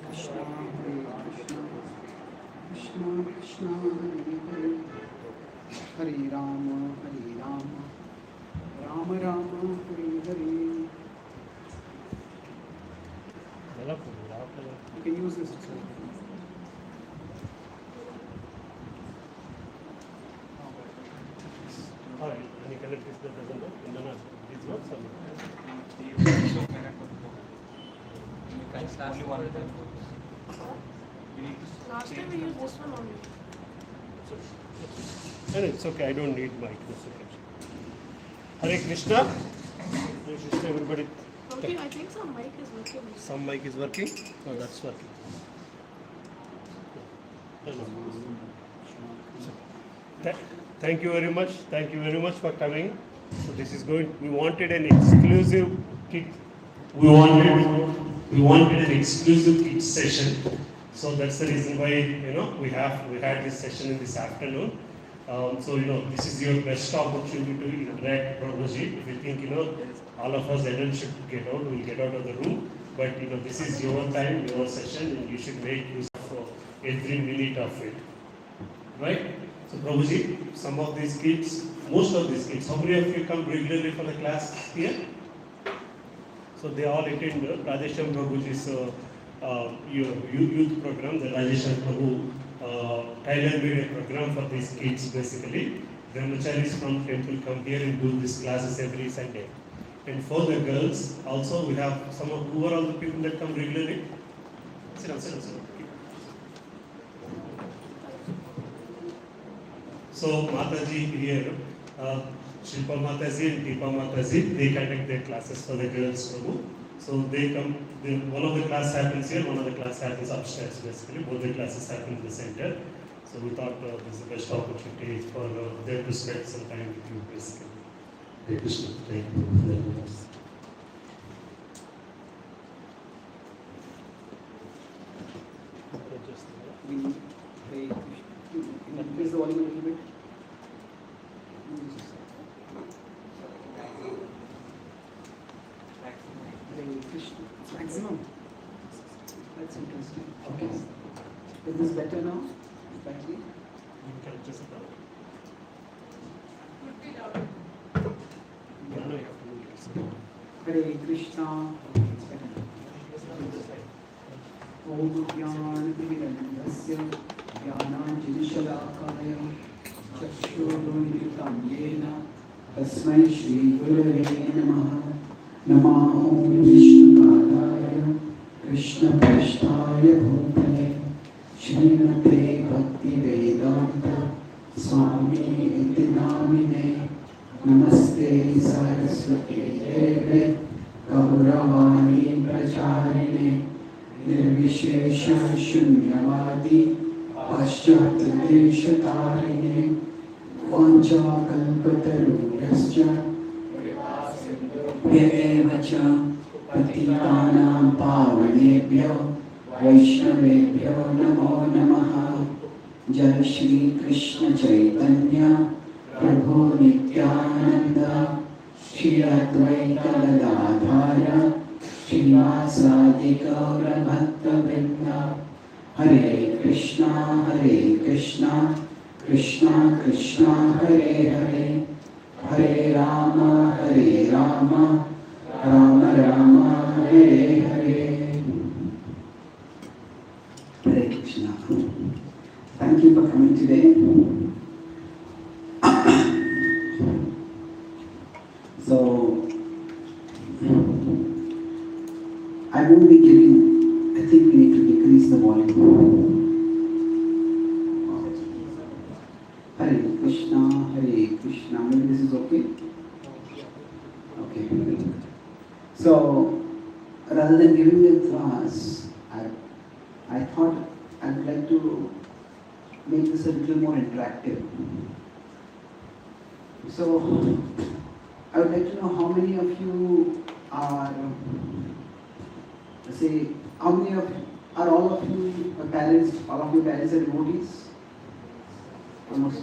Krishna Hare Krishna, Krishna Krishna Hare Hare, Hare Rama, Rama Rama, Hare Hare. You can use this too. Alright, any color is the doesn't work? No, this works or not? Only one time. Last time we used this one only. No, it's okay. I don't need mic. It's okay. Hare Krishna. Hare Krishna, everybody. Okay, I think some mic is working. Some mic is working. Oh, that's working. Thank you very much. Thank you very much for coming. So this is going. We wanted an exclusive kit. We wanted an exclusive kit session. So that's the reason why we had this session in this afternoon. So this is your best opportunity to interact, Prabhuji. If you think all of us adults should get out, we'll get out of the room. But this is your time, your session, and you should make use of every minute of it. Right? So Prabhuji, some of these kids, most of these kids, how many of you come regularly for the class here? So they all attend Rajesham Prabhuji's youth program, the Rajesham Prabhu tailor-made program for these kids basically. Brahmacharis from temple come here and do these classes every Sunday. And for the girls, also we have some of who are all the people that come regularly? Sit down. So Mataji here, Shilpa Mataji and Deepa Mataji, they conduct their classes for the girls Prabhu. So they come, one of the class happens here, one of the class happens upstairs basically. Both the classes happen in the center. So we thought this is the best opportunity for them to spend some time with you basically. Hare Krishna. Thank you very much. Hare Krishna. Increase the volume a little bit. Hare Krishna. It's maximum. That's interesting. Okay. Is this better now? Slightly? Can I just sit down? Could be louder. Hare Krishna. It's better. Om Jnana-Timirandhasya Jnana-Jnana-Shalakaya Chakshurunmilitam Yena Tasmai Shri Gurave Namaha Namo Vishnu-padaya Krishna-prasthaya Bhutale Srimate Bhakti-Vedanta Swami Iti Namine Namaste Saraswati Deve Gauravani Pracharine Nirvishesha Shunyavadi Paschatadeshatarine Vancha Kalpatarurascha Yevacha Patitanam Pavanebhyo Vaishnavebhyo Namo Namaha Jai Shri Krishna Chaitanya Prabhu Nityananda Shri Advaita Gadadhara Srivasadi Gaura Bhakta Vrinda Hare Krishna Krishna Krishna Hare Hare Hare Rama Rama Rama Hare Hare. Hare Krishna. Thank you for coming today. So I won't be giving, I think we need to decrease the volume. Hare Krishna. Maybe this is okay? Okay. So, rather than giving the class, I thought I would like to make this a little more interactive. So, I would like to know how many of you are, say, how many of are all of you parents? All of your parents are devotees? Almost.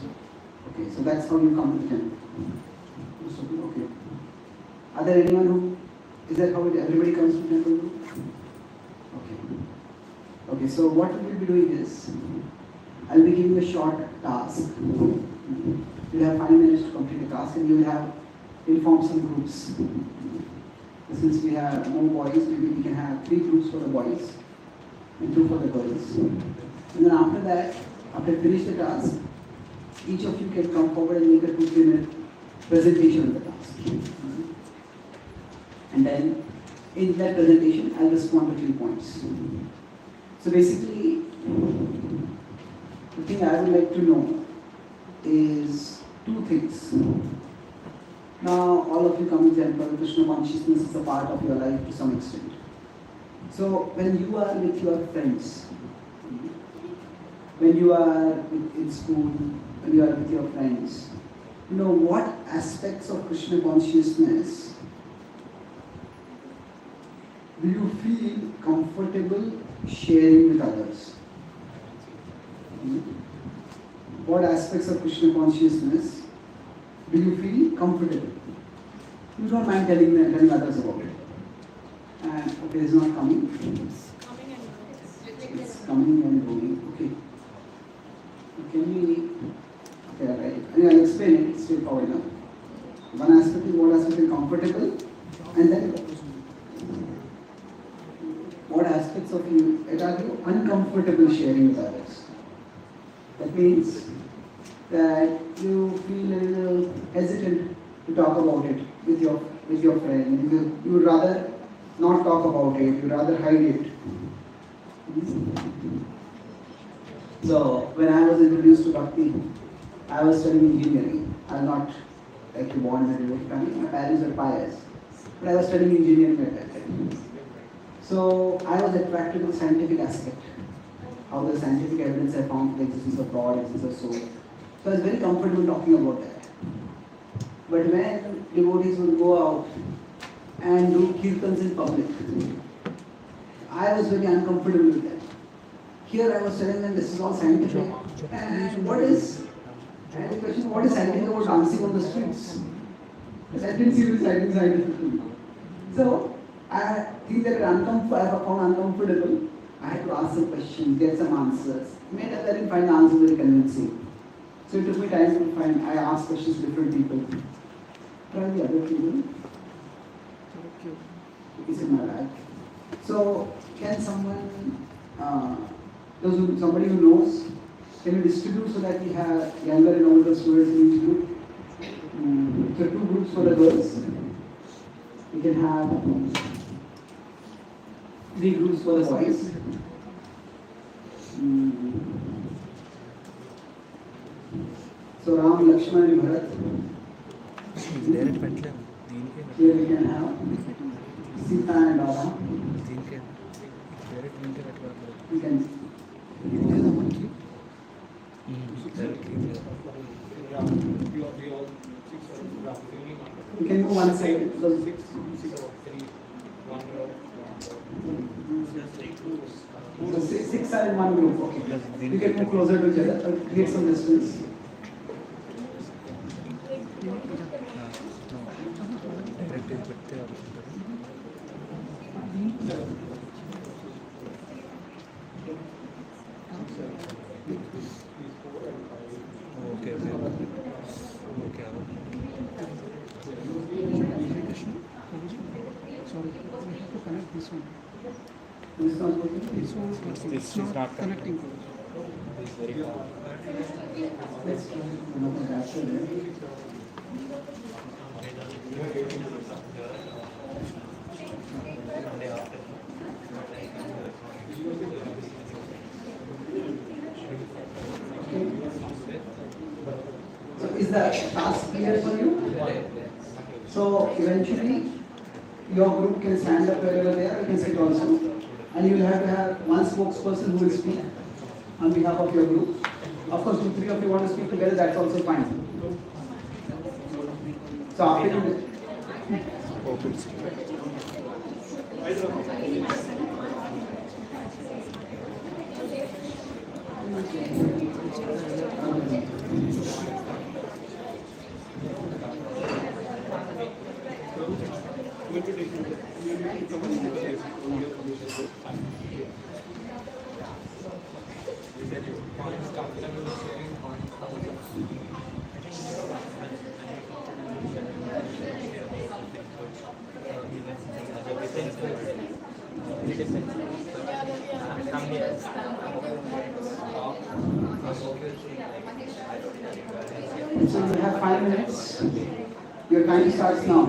Okay, so that's how you come to the temple. Okay. Are there anyone who is that how everybody comes to temple? Okay. Okay, so what we will be doing is, I'll be giving a short task. You'll have 5 minutes to complete the task and you will have inform some groups. Since we have more boys, maybe we can have 3 groups for the boys and 2 for the girls. And then after that, after you finish the task, each of you can come forward and make a 2-3 minute presentation of the task. And then in that presentation, I'll respond to 3 points. So basically, the thing I would like to know is 2 things. Now, all of you come to temple, Krishna consciousness is a part of your life to some extent. So, when you are with your friends, when you are in school, when you are with your friends, what aspects of Krishna consciousness do you feel comfortable sharing with others? What aspects of Krishna consciousness do you feel comfortable? You don't mind telling others about it. And okay, it's not coming. It's coming and going. It's coming and going. Okay. Can we? Okay, right. Anyway, I'll explain it straightforward now. One aspect is what aspect is comfortable, and then what aspects of you are you uncomfortable sharing with others. That means that you feel a little hesitant to talk about it with your friend. You would rather not talk about it. You rather hide it. So when I was introduced to Bhakti, I was studying engineering. I was not like born in a devout family. My parents were pious, but I was studying engineering at that time. So I was attracted to the scientific aspect, how the scientific evidence I found for the existence of God, existence of soul. So I was very comfortable talking about that. But when devotees would go out and do kirtans in public, I was very uncomfortable with that. Here I was telling them this is all scientific. And what is scientific about dancing on the streets? I didn't see this anything scientific. So I think that I found uncomfortable. I had to ask some questions, get some answers. Maybe I didn't find the answers very convincing. So it took me time to find, I asked questions to different people. Try the other people. It's in my bag. So can someone, somebody who knows, can we distribute so that we have younger and older students in each group? So 2 groups for the girls. We can have 3 groups for the boys. So Ram, Lakshman and Bharat. Here we can have Sita and Radha. We can. We can go one side. So 6 are in one group. Okay. We can move closer to each other, create some distance. This is not connecting. Let's try another adapter. So is the task clear for you? So eventually your group can stand up wherever they are, you can sit also. And you will have to have one spokesperson who will speak on behalf of your group. Of course, if 3 of you want to speak together, that's also fine. So after you... So you have 5 minutes. Your time starts now.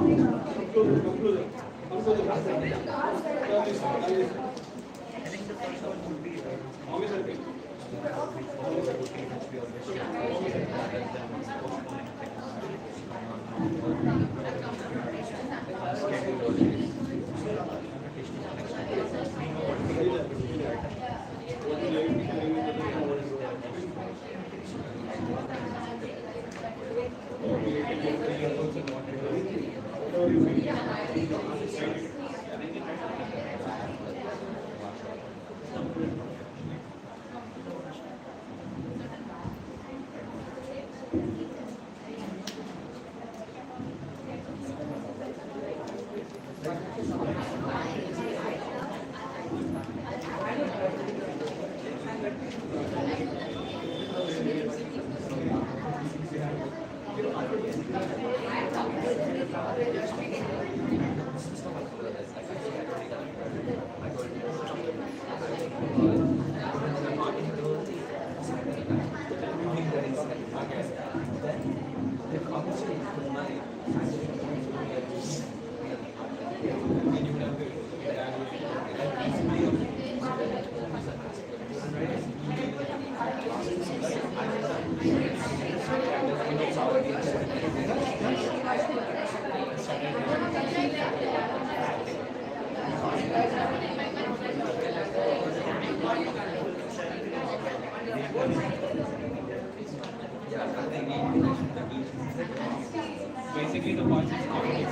Basically, the point is comedy.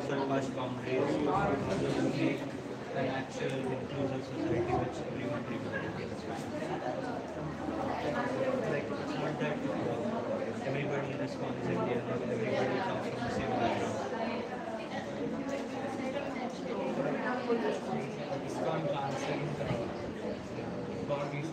Surpass boundaries, make an actual inclusive society which everyone represents. Like it's not that everybody responds Indian or everybody comes from the same background. ISKCON transcends boundaries.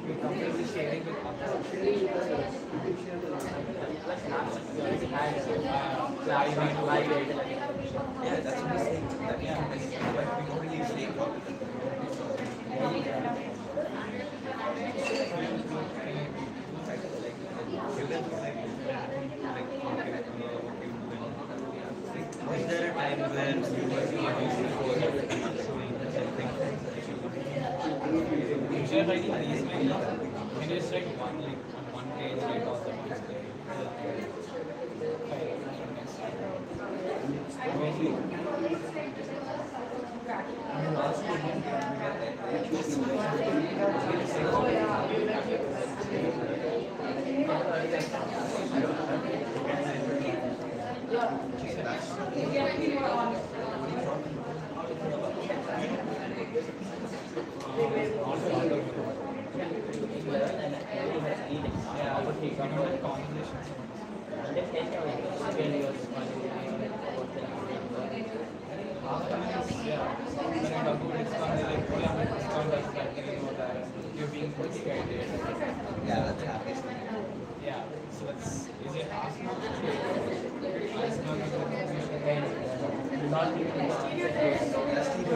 We completely sharing with others. Yeah, that's what I'm saying. Yeah, but we don't really say is there a time where you were showing the same thing? It is like one page right off the page. Yeah, but we don't have conversations. Yeah, when I talk about discount, they're like, oh, yeah, discount does that, you know that you're being misguided. Yeah, that's happy. Yeah, so it's is it ask not to ask not to not being able to answer questions,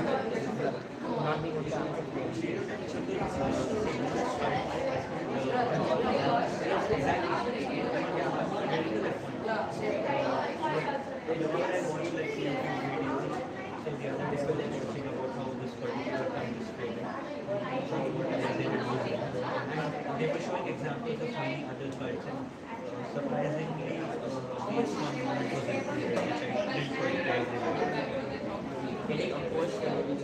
not being able to answer They were showing examples of many other cults, and surprisingly, this one was included, which I didn't quite realize. getting approached and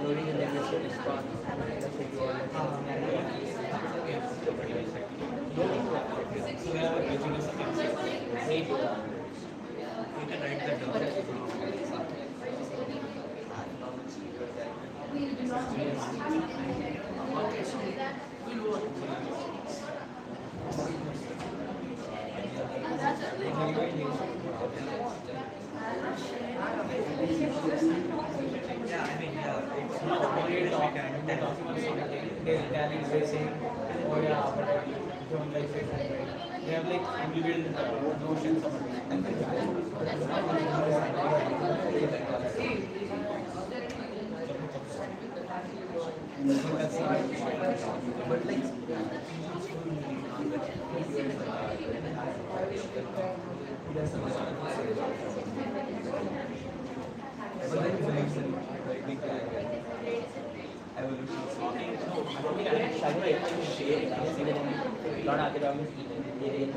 loading and then missing response. That's what you are. so they are making us Wait, You can write that down. Yeah, I mean, yeah, it's not only that we can they're talking about something, they're telling, they're saying, oh yeah, but I don't like it. They have like inbuilt notions of But like, not academic area.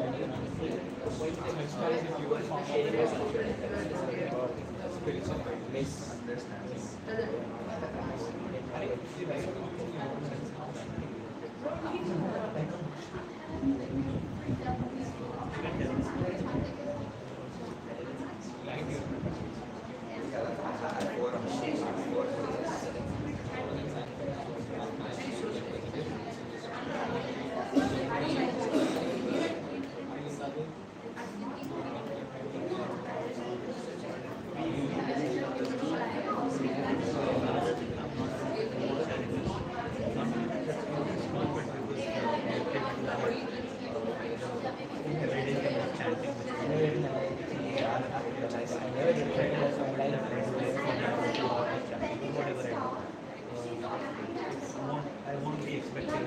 I won't be expecting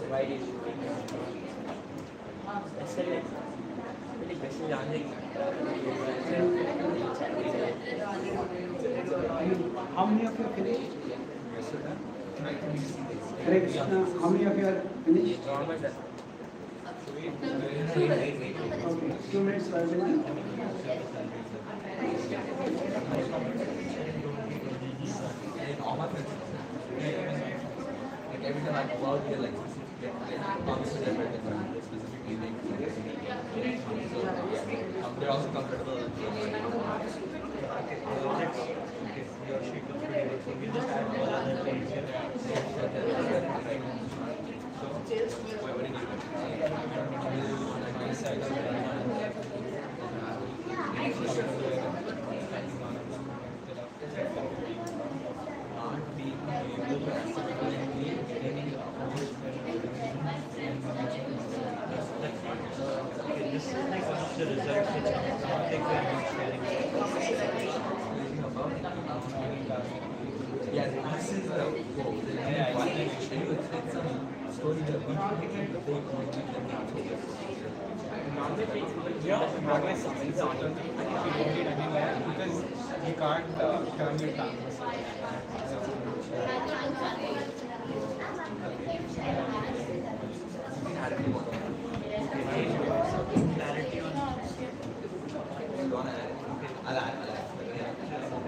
Why did you it's still like really question answering. How many of you finished? Hare Krishna, how many of you are finished? Okay, 2 minutes for everyone. all my friends, like every time I go out here, like obviously they're very different, specifically they so yeah, they're also comfortable. Okay, your sheet looks pretty good. So we just add all other things here. What do you do? My side. Not being able to getting okay, this is like one of the results which I think we are not sharing. Yeah, this is the goal. It's a story that we can take progress is important. I think we don't need anywhere because you can't turn it down. Clarity on You want to add? I'll add.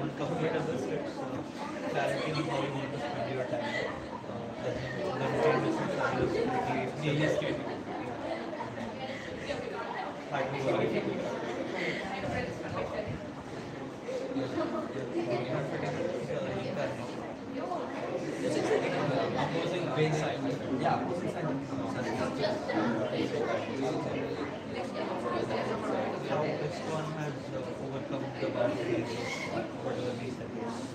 on comfortable scripts, clarity on how you want to spend your time. As in the routine business responsibility, clearly stated. Hard to work. Opposing vague sign. Yeah, opposing sign. How this one has overcome the boundaries of whatever we said.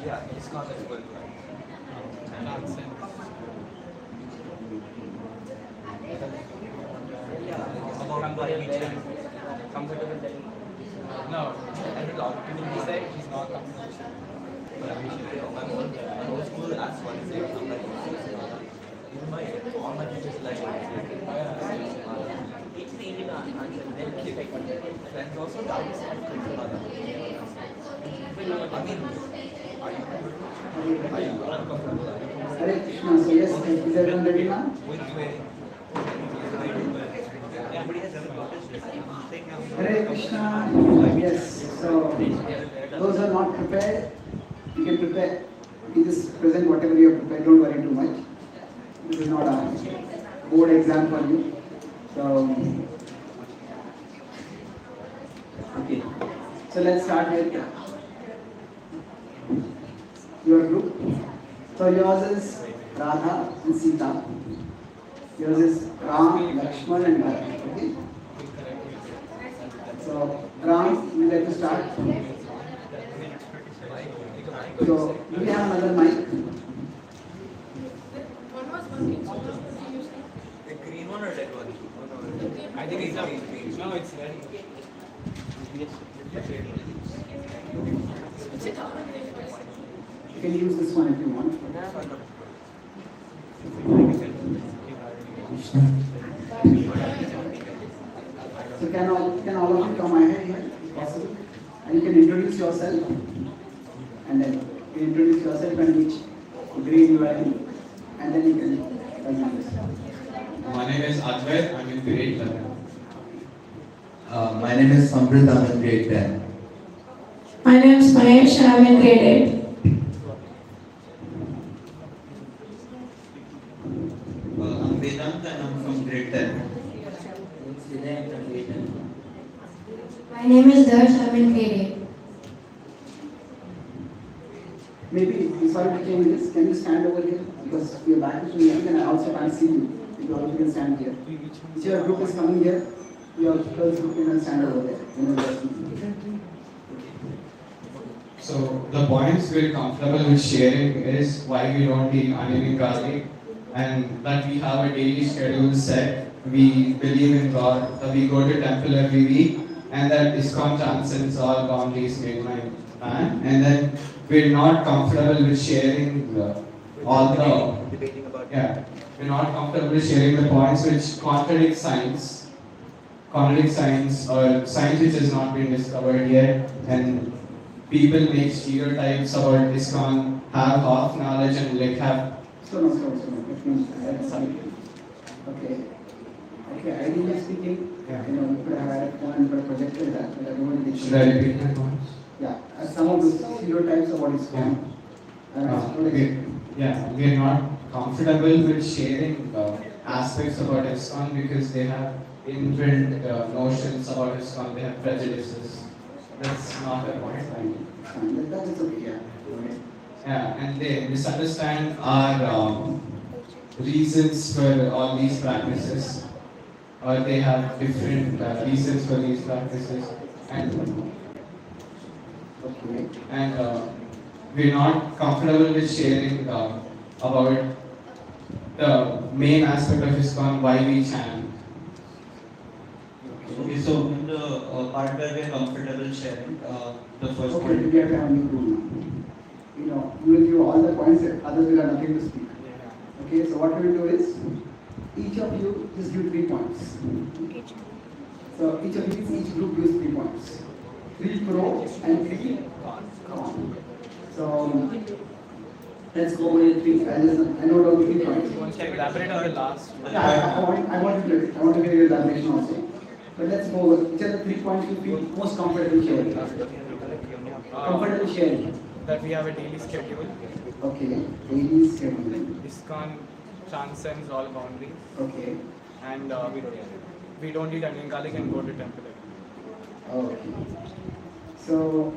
Yeah, it's concept is good. About why we changed. Comfortable telling. No, every lot. He said he's not comfortable. But I mean, my whole school asks what is it. I'm like, even my all my teachers like. It's easy to answer. Then Friends also doubts. I mean, are you uncomfortable? Hare Krishna. So yes, is everyone ready now? With wearing. Anybody has ever noticed this? Saying Hare Krishna. Yes. So those who are not prepared, you can prepare. You just present whatever you have prepared. Don't worry too much. This is not a board exam for you. So okay. So let's start with your group. So yours is Radha and Sita. Yours is Ram, Lakshman and Bharat. Okay. So Ram, would you like to start? So do we have another mic? One was working, so was used. The green one or red one? I think it's up. No, it's ready. It's a common thing. You can use this one if you want. So can all of you come ahead here if possible? And you can introduce yourself. And then you introduce yourself and which grade you are in. And then you can present yourself. My name is Advait, I'm in grade 11. My name is Samrit, I'm in grade 10. My name is Mahesh, I am in grade 8. I'm Vedant and I'm from grade 10. My name is Darsh, I am in grade 8. Maybe, sorry to change this, can you stand over here? Because your back is to me and I also can't see you. You also can stand here. If your group is coming here, your girls group can stand over there. So the points we're comfortable with sharing is why we don't eat onion and garlic, and that we have a daily schedule set. We believe in God, that we go to temple every week, and that ISKCON transcends all boundaries made by man. And then we're not comfortable with sharing all the Debating about. we're not comfortable with sharing the points which contradict science or science which has not been discovered yet, and people make stereotypes about ISKCON, have half knowledge and like have. So no. Let me sorry. Okay. Okay, ideally speaking, you could have had one but projected that, but everyone did. Should I repeat my points? Yeah, some of the stereotypes of what is called. We're not comfortable with sharing aspects about ISKCON because they have inbuilt notions about ISKCON, they have prejudices. That's not the point. That is okay, yeah. And they misunderstand our reasons for all these practices, or they have different reasons for these practices, and we're not comfortable with sharing about the main aspect of ISKCON, why we chant. Okay, so in the part where we are comfortable sharing, the first Okay, point. we have to have a new rule now. You will give all the points, others will have nothing to speak. Okay, so what we will do is, each of you just give 3 points. So each group gives 3 points. 3 pro and 3 con. So Let's go with the three. I know down 3 points. Can you elaborate on the last? Yeah, I want to hear your elaboration also. But let's go with which are the 3 points you feel most comfortable sharing? Comfortable sharing. That we have a daily schedule. Okay, daily schedule. ISKCON transcends all boundaries. Okay, And we don't eat onion garlic and go to temple. okay. So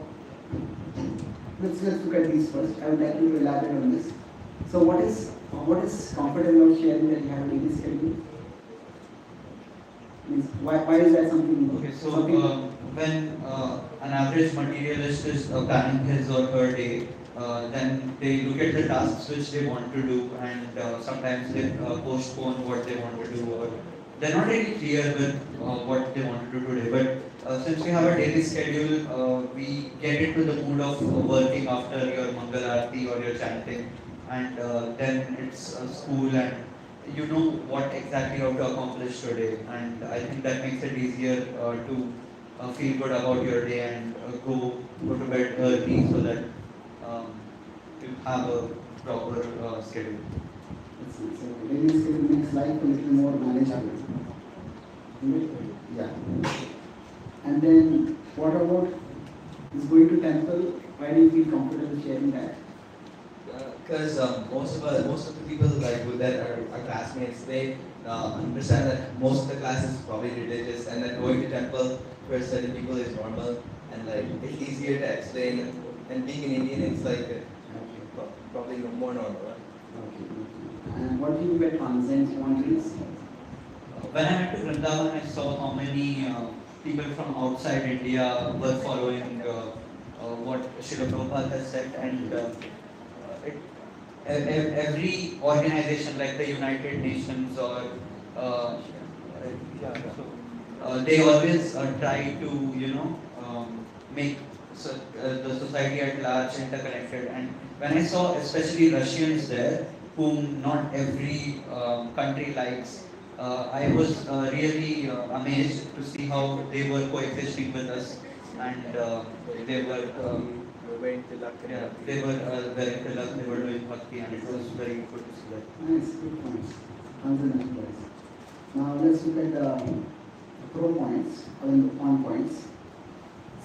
let's look at these first. I would like you to elaborate on this. So what is comfortable sharing that you have a daily schedule? Means why is that something? Okay, so something when an average materialist is planning his or her day, then they look at the tasks which they want to do, and sometimes they postpone what they want to do, or they're not really clear with what they want to do today. But since we have a daily schedule, we get into the mood of working after your Mangal Aarti or your chanting, and then it's school, and you know what exactly you have to accomplish today. And I think that makes it easier to feel good about your day and go to bed early so that you have a proper schedule. so daily schedule makes life a little more manageable. Yeah. And then what about is going to temple? Why do you feel comfortable sharing that? Because most of the people like with that are our classmates, they understand that most of the class is probably religious, and that going to temple for certain people is normal, and like it's easier to explain. And being an Indian, it's like probably more normal. Right? Okay. And what do you mean by transcends boundaries? When I went to Vrindavan, I saw how many people from outside India were following what Srila Prabhupada has said, and every organization like the United Nations or they always try to make the society at large interconnected. And when I saw especially Russians there, whom not every country likes, I was really amazed to see how they were coexisting with us, and they were Wearing tilak. yeah, they were wearing tilak, they were doing bhakti, and it was very good to see that. Nice, good points. Transcendent points. Now let's look at the pro points or the con points.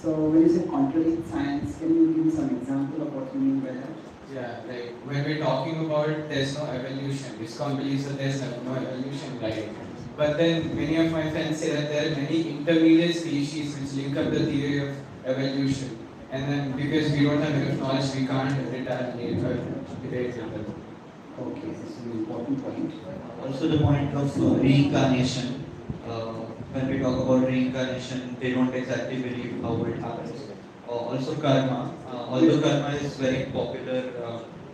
So when you say contradict science, can you give me some example of what you mean by that? Yeah, like when we're talking about there's no evolution, ISKCON believes that there's no evolution, right? But then many of my friends say that there are many intermediate species which link up the theory of evolution. And then because we don't have enough knowledge, we can't retaliate or debate with them. Okay, this is an important point. Also the point of reincarnation. When we talk about reincarnation, they don't exactly believe how it happens. Also karma. Although karma is very popular,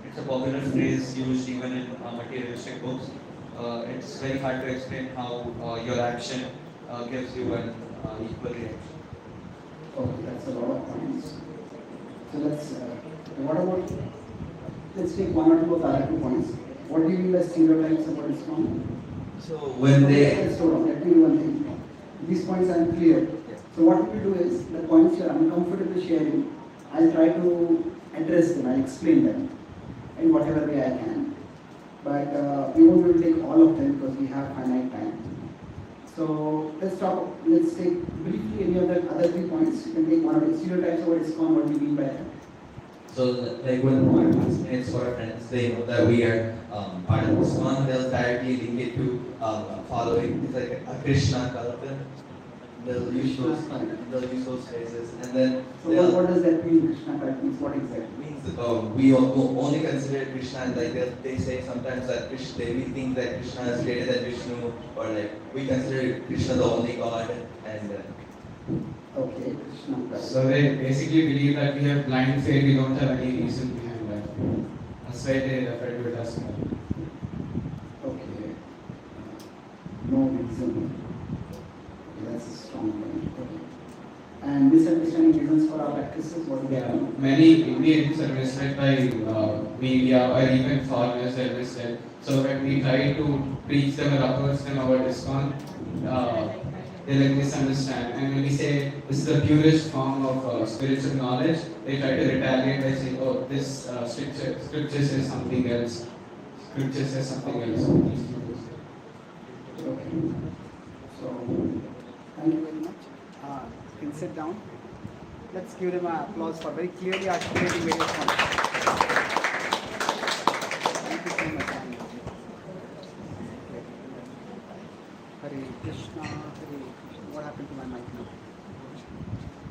it's a popular phrase used even in materialistic books. It's very hard to explain how your action gives you an equal reaction. Okay, that's a lot of points. So what about, let's take one or two of the other 2 points. What do you mean by stereotypes about ISKCON? So when they Let's slow down, let me do one thing. These points are clear. So what we do is, the points you're uncomfortable sharing, I'll try to address them, I'll explain them in whatever way I can. But we won't be able to take all of them because we have finite time. So let's take briefly any of the other 3 points. You can take one of the stereotypes about ISKCON, what do you mean by that? So, like when our classmates or friends, they know that we are part of ISKCON, they'll directly link it to following, it's like a Krishna culture. They'll use those phrases, and then So what does that mean, Krishna means? What exactly? means we only consider Krishna, like they say sometimes that we think that Krishna is greater than Vishnu, or like we consider Krishna the only God, and Okay, Krishna. So they basically believe that we have blind faith, we don't have any reason behind that. That's why they refer to it as God. Okay. No reason. Okay, that's a strong point. Okay. And misunderstanding reasons for our practices, what do they Yeah, mean? many Indians are misled by media or even foreigners are misled. So when we try to preach them or approach them about ISKCON, they like misunderstand. And when we say this is the purest form of spiritual knowledge, they try to retaliate by saying, oh, this scripture says something else. Scripture says something else. Okay. So, thank you very much. You can sit down. Let's give them an applause for very clearly articulating various points. Thank you so much. Hare Krishna, Hare Krishna. What happened to my mic now?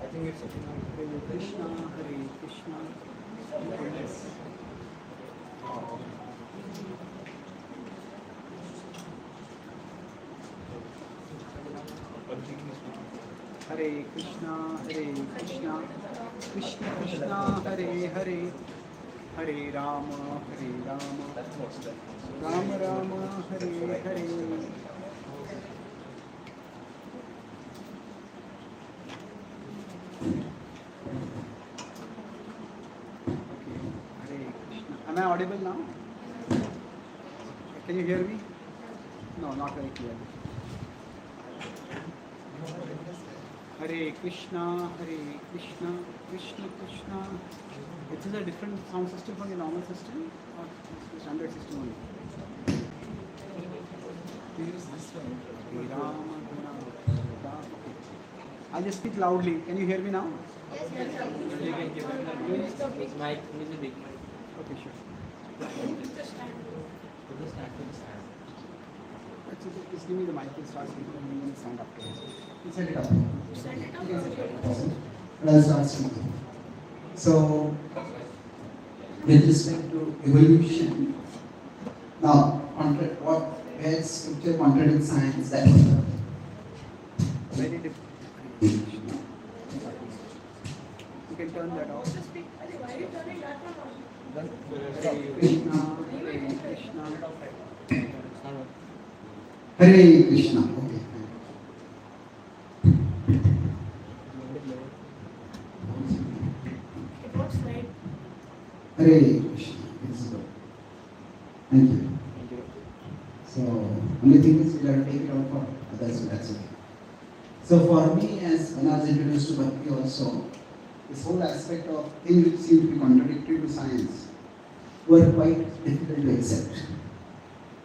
I think it's okay. Hare Krishna, Hare Krishna. Goodness. Hare Krishna, Krishna Krishna, Hare Hare, Hare Rama, Rama Rama, Hare Hare. Hare Krishna. Am I audible now? Can you hear me? No, not very clearly. Hare Krishna, Krishna Krishna. It is a different sound system from the normal system or the standard system only? We use this one. Rama, Rama. I'll just speak loudly. Can you hear me now? Yes, yes, You can give it a big mic, use a big mic. Okay, sure. Just stand. Put the stand, put the stand. Just give me the mic and start speaking and then stand up. You set it up. Stand it up. Awesome. And I'll start speaking. So, with respect to evolution, now, where scripture contradicts science, that is very different. You can turn that off. Just speak. Why are you turning that one on? Krishna, Hare Krishna. Okay. It works right. Hare Krishna. It's good. Thank you. So, only thing is we have to take it out for others, so that's okay. So for me, as when I was introduced to Bhakti also, this whole aspect of things which seem to be contradictory to science were quite difficult to accept.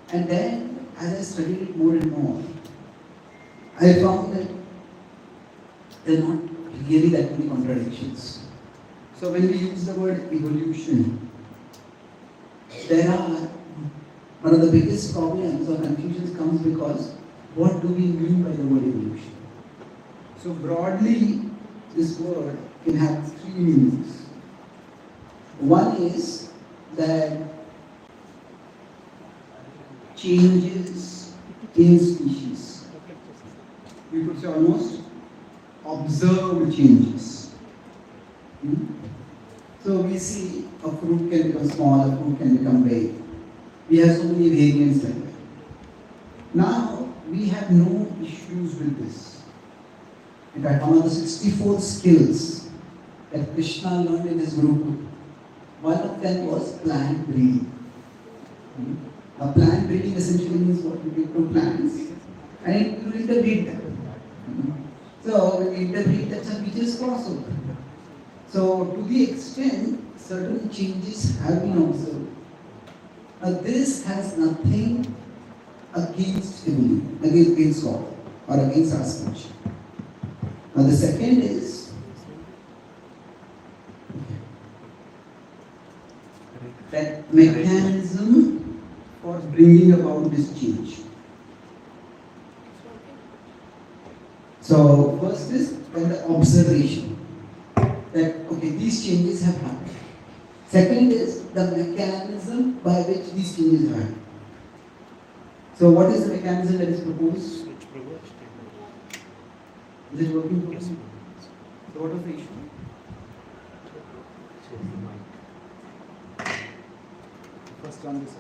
And then, as I studied it more and more, I found that there are not really that many contradictions. So when we use the word evolution, there are one of the biggest problems or confusions comes because what do we mean by the word evolution? So broadly, this word can have three meanings. One is that changes in species. We could say almost observed changes. So we see a fruit can become small, a fruit can become big. We have so many variants like that. Now we have no issues with this. In fact, one of the 64 skills that Krishna learned in his group, one of them was plant breeding. A plant breeding essentially means what? You take two plants and you interbreed them. So when you interbreed, that's a species crossover. So to the extent certain changes have been observed. Now this has nothing against evolution, against God or against our speech. Now the second is that mechanism for bringing about this change. So first is the observation that okay, these changes have happened. Second is the mechanism by which these changes have happened. So what is the mechanism that is proposed? Is it working for you? So what was the issue? First on this.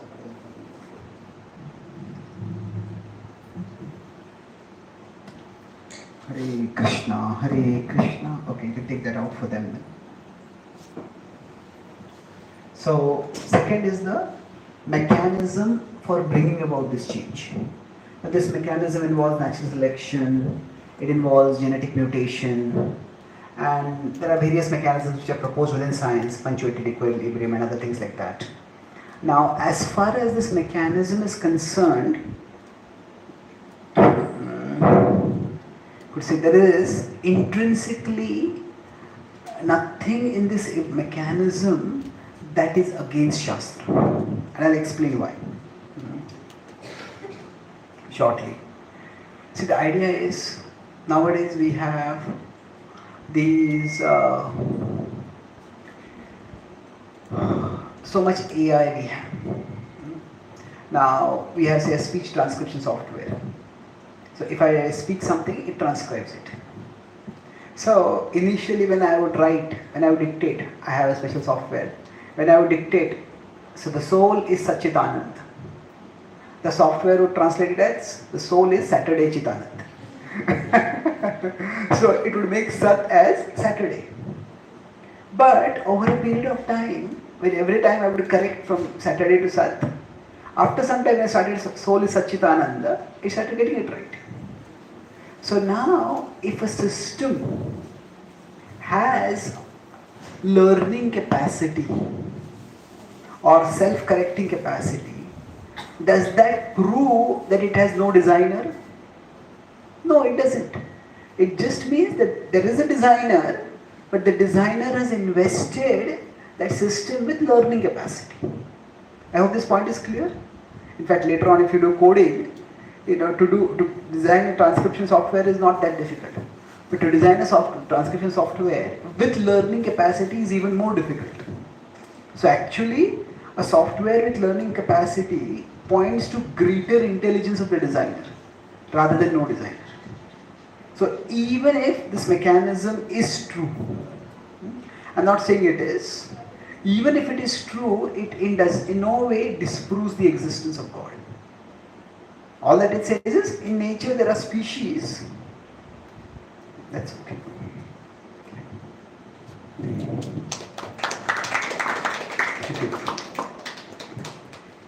Hare Krishna, Hare Krishna. Okay, you can take that out for them then. So, second is the mechanism for bringing about this change. Now, this mechanism involves natural selection, It involves genetic mutation, and there are various mechanisms which are proposed within science, punctuated equilibrium and other things like that. Now, as far as this mechanism is concerned, could say there is intrinsically nothing in this mechanism that is against Shastra, and I'll explain why shortly. See, the idea is nowadays we have these so much AI we have. Now we have, say, a speech transcription software. So if I speak something, it transcribes it. So initially when I would write, when I would dictate, I have a special software. When I would dictate, so the soul is Sachidanand. The software would translate it as the soul is Saturday Chitanand. So it would make Sat as Saturday. But over a period of time, when every time I would correct from Saturday to Sat, after some time I started soul is Sachitananda, it started getting it right. So now, if a system has learning capacity or self-correcting capacity, does that prove that it has no designer? No, it doesn't. It just means that there is a designer, but the designer has invested that system with learning capacity. I hope this point is clear. In fact, later on, if you do coding, to design a transcription software is not that difficult. But to design a transcription software with learning capacity is even more difficult. So actually, a software with learning capacity points to greater intelligence of the designer rather than no designer. So even if this mechanism is true, I'm not saying it is, even if it is true, it does in no way disproves the existence of God. All that it says is, in nature there are species. That's okay.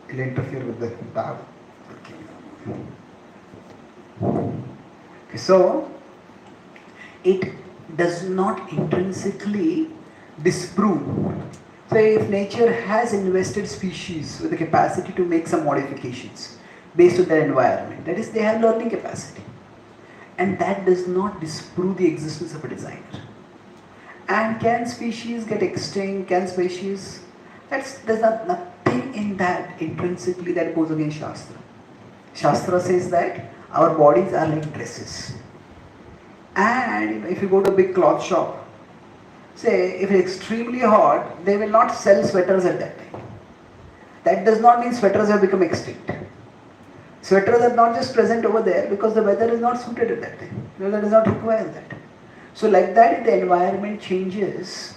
It'll interfere with the tab. Okay, so it does not intrinsically disprove. So if nature has invested species with the capacity to make some modifications based on their environment, that is, they have learning capacity, and that does not disprove the existence of a designer. And can species get extinct? Can species? There's nothing in that intrinsically that goes against Shastra. Shastra says that our bodies are like dresses. And if you go to a big cloth shop, say if it's extremely hot, they will not sell sweaters at that time. That does not mean sweaters have become extinct. Sweaters are not just present over there because the weather is not suited at that time. The weather does not require that. So like that, if the environment changes,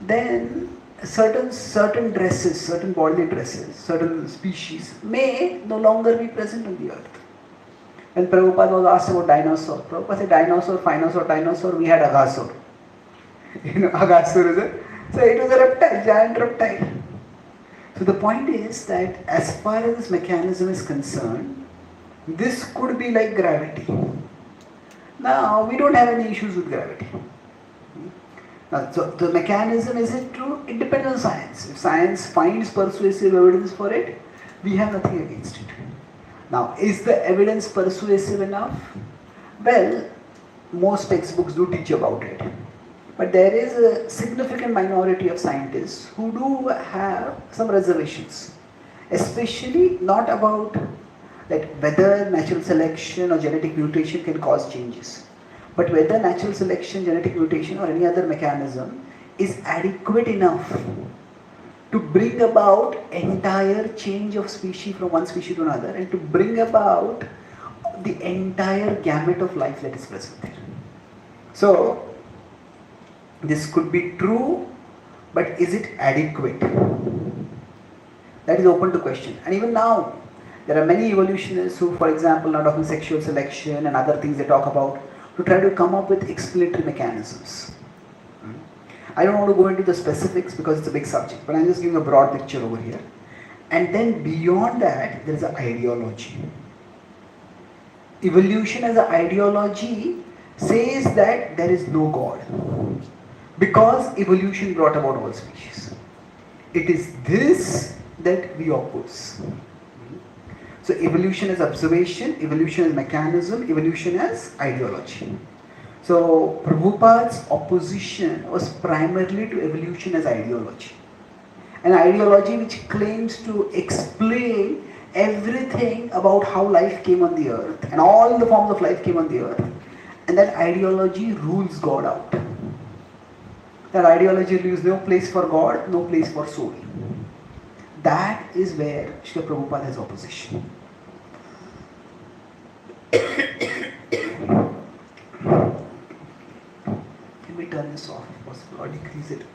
then certain dresses, certain bodily dresses, certain species may no longer be present on the earth. When Prabhupada was asked about dinosaur, Prabhupada said dinosaur, dinosaur, we had Agasaur. Agasaur is so it was a reptile, giant reptile. So the point is that as far as this mechanism is concerned, this could be like gravity. Now, we don't have any issues with gravity. Now, so the mechanism, is it true? It depends on science. If science finds persuasive evidence for it, we have nothing against it. Now, is the evidence persuasive enough? Well, most textbooks do teach about it. But there is a significant minority of scientists who do have some reservations, especially not about whether natural selection or genetic mutation can cause changes, but whether natural selection, genetic mutation or any other mechanism is adequate enough to bring about entire change of species from one species to another and to bring about the entire gamut of life that is present there. So, this could be true, but is it adequate? That is open to question. And even now, there are many evolutionists who, for example, now talking sexual selection and other things they talk about, to try to come up with explanatory mechanisms. I don't want to go into the specifics because it's a big subject, but I'm just giving a broad picture over here. And then beyond that, there is an ideology. Evolution as an ideology says that there is no God because evolution brought about all species. It is this that we oppose. So evolution as observation, evolution as mechanism, evolution as ideology. So Prabhupada's opposition was primarily to evolution as ideology. An ideology which claims to explain everything about how life came on the earth and all the forms of life came on the earth, and that ideology rules God out. That ideology leaves no place for God, no place for soul. That is where Srila Prabhupada has opposition. Can we turn this off if possible or decrease it?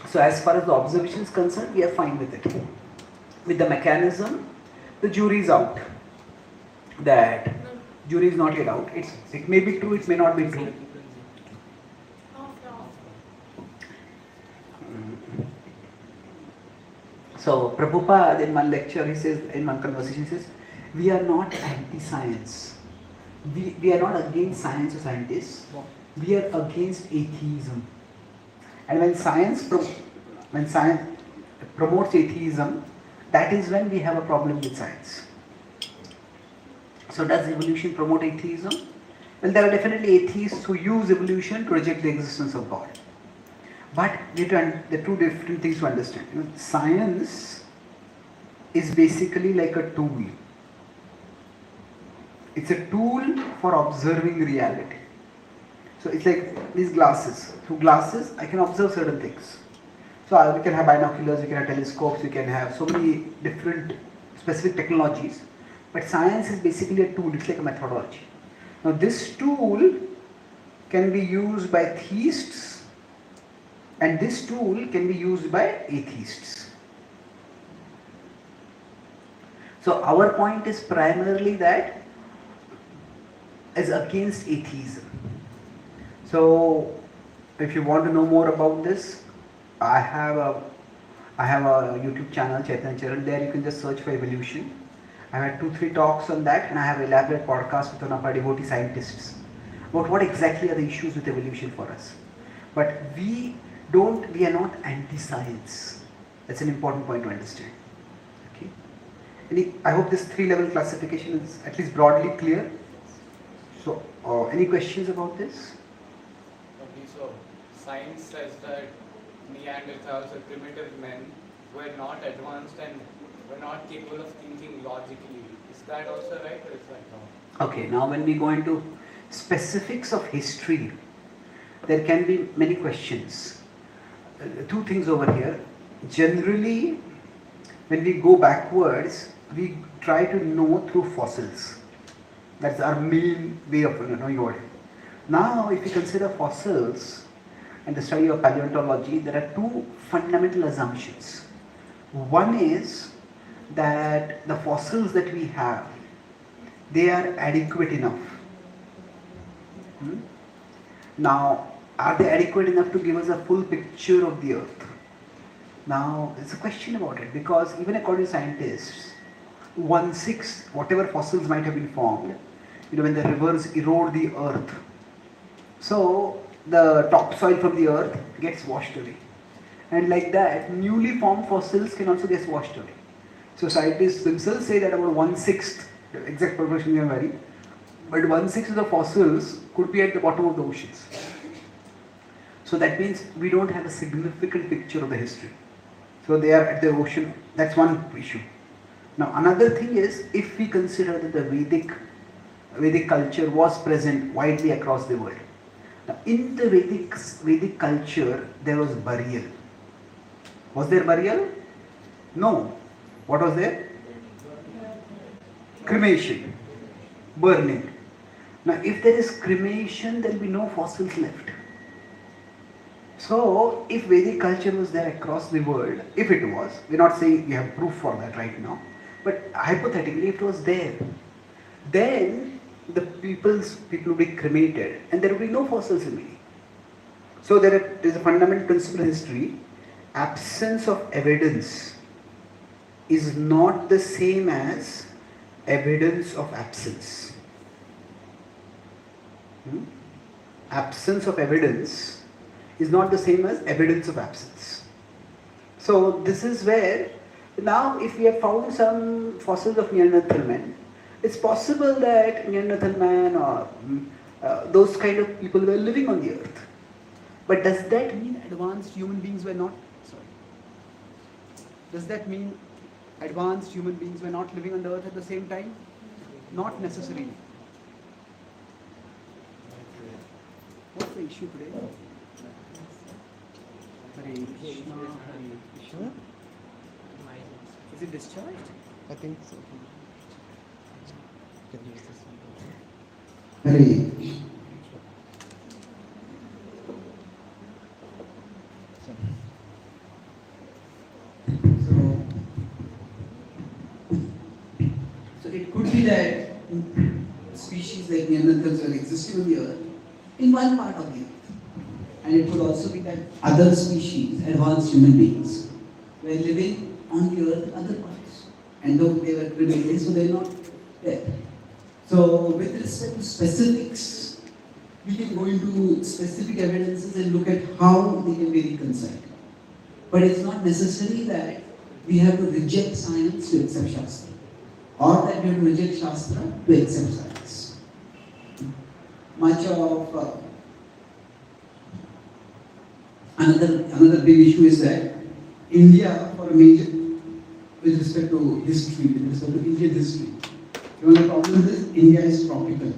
So as far as the observation is concerned, we are fine with it. With the mechanism, the jury is out. That jury is not yet out. It may be true, it may not be true. So Prabhupada in one lecture, he says, in one conversation, he says, we are not anti-science. We are not against science or scientists. We are against atheism. And when science promotes atheism, that is when we have a problem with science. So does evolution promote atheism? Well, there are definitely atheists who use evolution to reject the existence of God. But there are two different things to understand. Science is basically like a tool. It's a tool for observing reality. So it's like these glasses. Through glasses, I can observe certain things. So we can have binoculars, we can have telescopes, we can have so many different specific technologies. But science is basically a tool, it's like a methodology. Now this tool can be used by theists and this tool can be used by atheists. So our point is primarily that is against atheism. So if you want to know more about this, I have a YouTube channel, Chaitanya Charan. There you can just search for evolution. I had 2-3 talks on that, and I have elaborate podcasts with one of our devotee scientists about what exactly are the issues with evolution for us. But we are not anti-science. That's an important point to understand. Okay. I hope this 3-level classification is at least broadly clear. So, any questions about this? Okay, so science says that Neanderthals or primitive men were not advanced and were not capable of thinking logically. Is that also right or is that wrong? Okay, now when we go into specifics of history, there can be many questions. 2 things over here. Generally, when we go backwards, we try to know through fossils. That's our main way of knowing about it. Now, if you consider fossils and the study of paleontology, there are 2 fundamental assumptions. One is that the fossils that we have, they are adequate enough. Now, are they adequate enough to give us a full picture of the earth? Now, there's a question about it because even according to scientists, 1/6 whatever fossils might have been formed, when the rivers erode the earth, so the topsoil from the earth gets washed away. And like that, newly formed fossils can also get washed away. So scientists themselves say that about 1/6, the exact proportion may vary, but 1/6 of the fossils could be at the bottom of the oceans. So that means we don't have a significant picture of the history. So they are at the ocean. That's one issue. Now another thing is, if we consider that the Vedic culture was present widely across the world. Now in the Vedic culture, there was burial. Was there burial? No. What was there? Cremation. Burning. Now if there is cremation, there will be no fossils left. So if Vedic culture was there across the world, if it was, we're not saying we have proof for that right now, but hypothetically it was there, then the people will be cremated and there will be no fossils remaining. So there is a fundamental principle in history: absence of evidence is not the same as evidence of absence. Absence of evidence is not the same as evidence of absence. So this is where, now if we have found some fossils of Neanderthal men, it's possible that Neanderthal man or those kind of people were living on the earth. But does that mean advanced human beings were not? Sorry. Does that mean advanced human beings were not living on the earth at the same time? Not necessarily. What's the issue today? Hare Krishna, Hare Krishna. Is it discharged? I think so. Hare Krishna. So it could be that species like Neanderthals were existing on the earth in one part of the earth. And it could also be that other species, advanced human beings, were living on the earth in other parts. And though they were cremated, so they are not there. So with respect to specifics, we can go into specific evidences and look at how they can be reconciled. But it's not necessary that we have to reject science to accept Shastra, or that we have to reject Shastra to accept science. Much of another big issue is that India, for a major, with respect to history, with respect to Indian history, the only problem is India is tropical.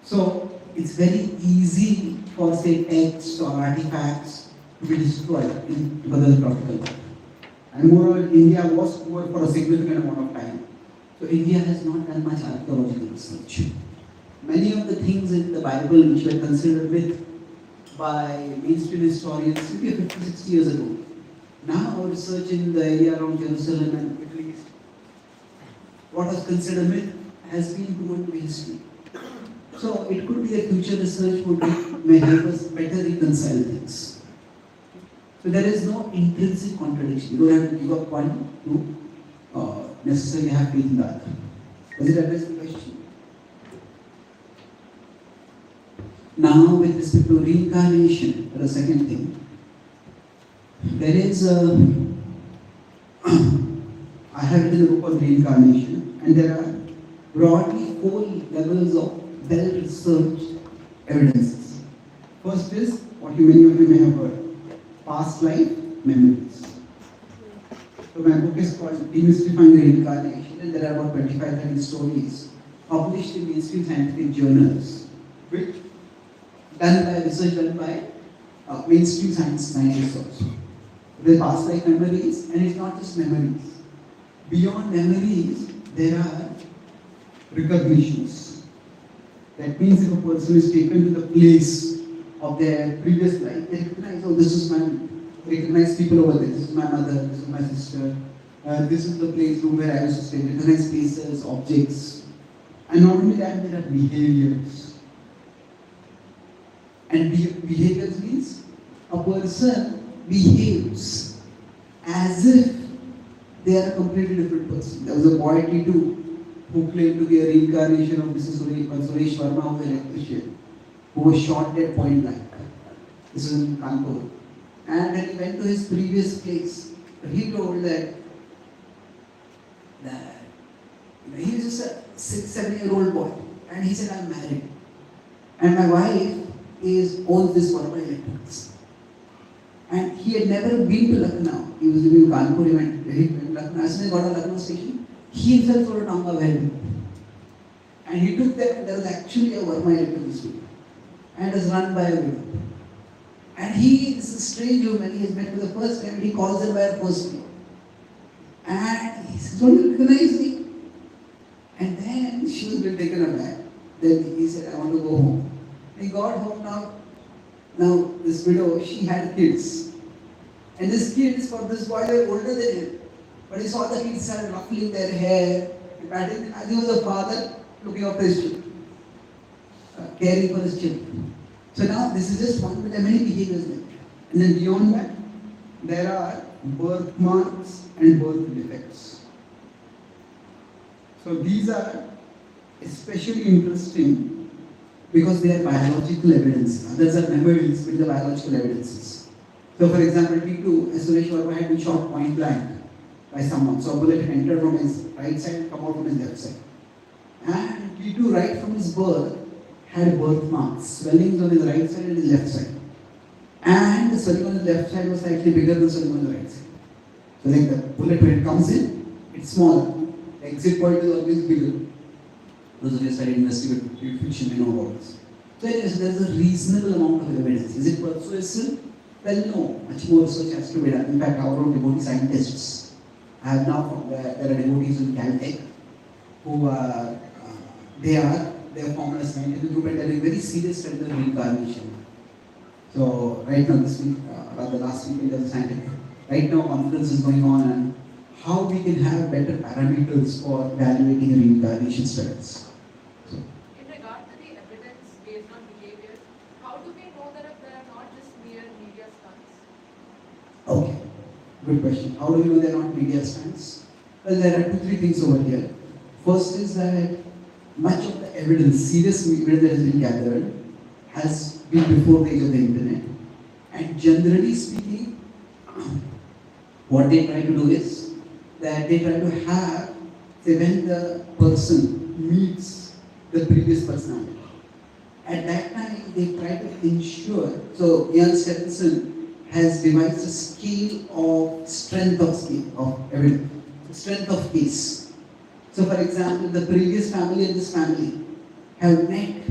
So it's very easy for, say, texts or artifacts to be destroyed because of the tropical weather. And moreover, India was poor for a significant amount of time. So India has not done much archaeological research. Many of the things in the Bible which were considered myth by mainstream historians maybe 50, 60 years ago, now our research in the area around Jerusalem and Middle East, what was considered myth has been proven to be history. So it could be that future research may help us better reconcile things. So there is no intrinsic contradiction. You don't have to give up one to necessarily have faith in the other. Does it address the question? Now, with respect to reincarnation, the second thing, there is I have written a book on reincarnation, and there are broadly 4 levels of well-researched evidences. First is what many of you may have heard, past life memories. So my book is called Demystifying Reincarnation, and there are about 25-30 stories published in mainstream scientific journals, which research done by mainstream scientists also. The past life memories, and it's not just memories. Beyond memories, there are recognitions. That means if a person is taken to the place of their previous life, they recognize, oh, this is recognize people over there. This is my mother, this is my sister, this is the place where I used to stay. Recognize places, objects. And not only that, there are behaviors. And behaviors means a person behaves as if they are a completely different person. There was a boy T2 who claimed to be a reincarnation of Mrs. Suresh Verma, who was an electrician, who was shot dead point blank. This is in Kanpur. And when he went to his previous place, he told that he was just a 6-7-year-old boy. And he said, I'm married. And my wife owns this Verma Electrics. And he had never been to Lucknow. He was living in Kanpur, he went to Lucknow. As soon as he got to Lucknow station, he himself told Tanga where. And he took them, there was actually a Verma Electrics. And it was run by a widow. And this is a strange woman, he has met for the first time, he calls her by her first name. And he says, don't you recognize me? And then she was being taken aback. Then he said, I want to go home. He got home now. Now this widow, she had kids. And these kids, for this boy, they were older than him. But he saw the kids started ruffling their hair, patting, and he was a father looking after his children, caring for his children. So now this is just one, but there are many behaviors there. And then beyond that, there are birthmarks and birth defects. So these are especially interesting because they are biological evidence. Others are memories, but the biological evidences. So for example, T2, Suresh Verma had been shot point blank by someone. So a bullet had entered from his right side and come out from his left side. And T2 right from his birth had birthmarks, swellings on his right side and his left side. And the swelling on the left side was slightly bigger than the swelling on the right side. So like the bullet when it comes in, it's smaller. The exit point is always bigger. Those of you who studied investigative fiction may know about this. So anyways, there's a reasonable amount of evidence. Is it persuasive? Well, no. Much more research has to be done. In fact, our own devotee scientists have now found that there are devotees in Caltech who are, they have formed a scientific group and they are doing very serious studies of reincarnation. So right now this week, rather last week, there was a scientific. Right now conference is going on on how we can have better parameters for evaluating reincarnation studies. So, in regard to the evidence based on behavior, how do we know that they are not just mere media stunts? okay, good question. How do you know they are not media stunts? Well, there are 2-3 things over here. First is that much of the evidence, serious evidence that has been gathered, has been before the age of the internet. And generally speaking, what they try to do is that they try to have, say, when the person meets the previous personality, at that time they try to ensure. So Ian Stephenson has devised a scale of strength of evidence, strength of case. So for example, the previous family and this family have met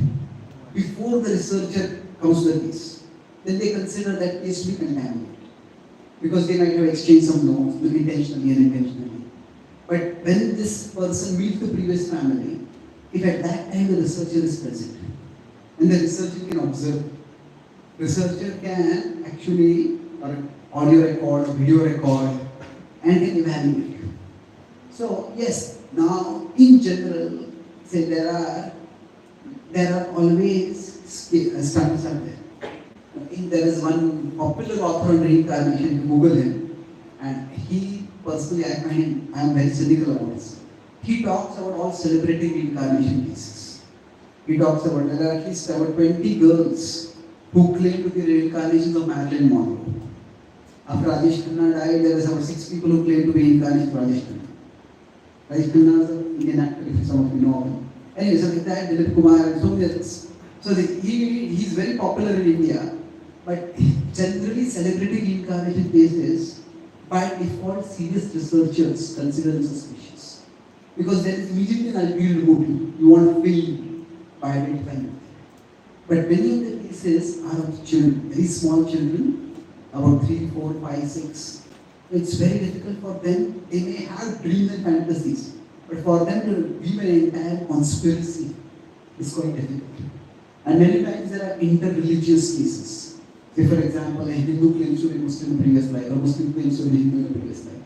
before the researcher comes to the case. Then they consider that case to be contaminated, because they might have exchanged some notes, intentionally and unintentionally. But when this person meets the previous family, if at that time the researcher is present, and the researcher can observe, researcher can actually, or an audio record, or video record, and can evaluate. So yes, now in general, say there are always standards out there. There is one popular author on reincarnation, you Google him, and he personally, I am very cynical about this. He talks about all celebrity reincarnation cases. He talks about there are at least about 20 girls who claim to be reincarnations of Marilyn Monroe. After Rajesh Khanna died, there was about 6 people who claim to be reincarnations of Rajesh Khanna. Rajesh Khanna is an Indian actor, if some of you know him. Anyway, so like that, Dilip Kumar and so many others. So he's very popular in India. But generally, celebrity reincarnation cases, by default, serious researchers consider them suspicious. Because there is immediately an ulterior motive. You want to fail by identifying it. But many of the cases are of children, very small children, about 3, 4, 5, 6. It's very difficult for them. They may have dreams and fantasies, but for them to weave an entire conspiracy is quite difficult. And many times there are inter-religious cases. Say for example, a Hindu claims to be Muslim in previous life, or Muslim claims to be Hindu in previous life.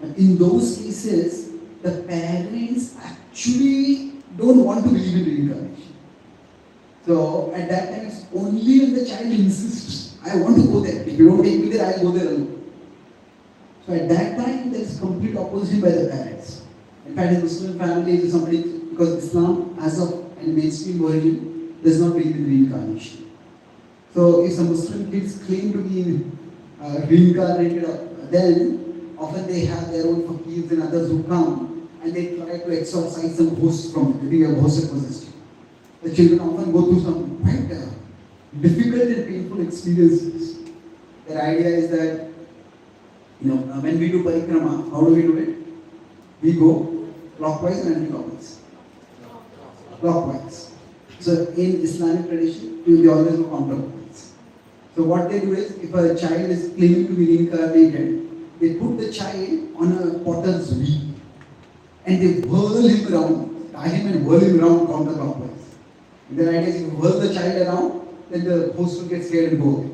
And in those cases, the parents actually don't want to believe in reincarnation. So at that time, it's only when the child insists, I want to go there. If you don't take me there, I'll go there alone. So at that time, there is complete opposition by the parents. In fact, in Muslim families, if somebody, because Islam, as of and mainstream origin, does not believe in reincarnation. So if some Muslim kids claim to be reincarnated, then often they have their own fakirs and others who come and they try to exorcise some ghosts from it. Maybe a ghost possessed. The children often go through some quite difficult and painful experiences. Their idea is that, when we do parikrama, how do we do it? We go clockwise and anti-clockwise. Clockwise. So in Islamic tradition, we always go counterclockwise. So what they do is, if a child is claiming to be reincarnated, they put the child on a potter's wheel and they whirl him around, tie him and whirl him around counterclockwise. And the idea is, if you whirl the child around, then the host will get scared and go away.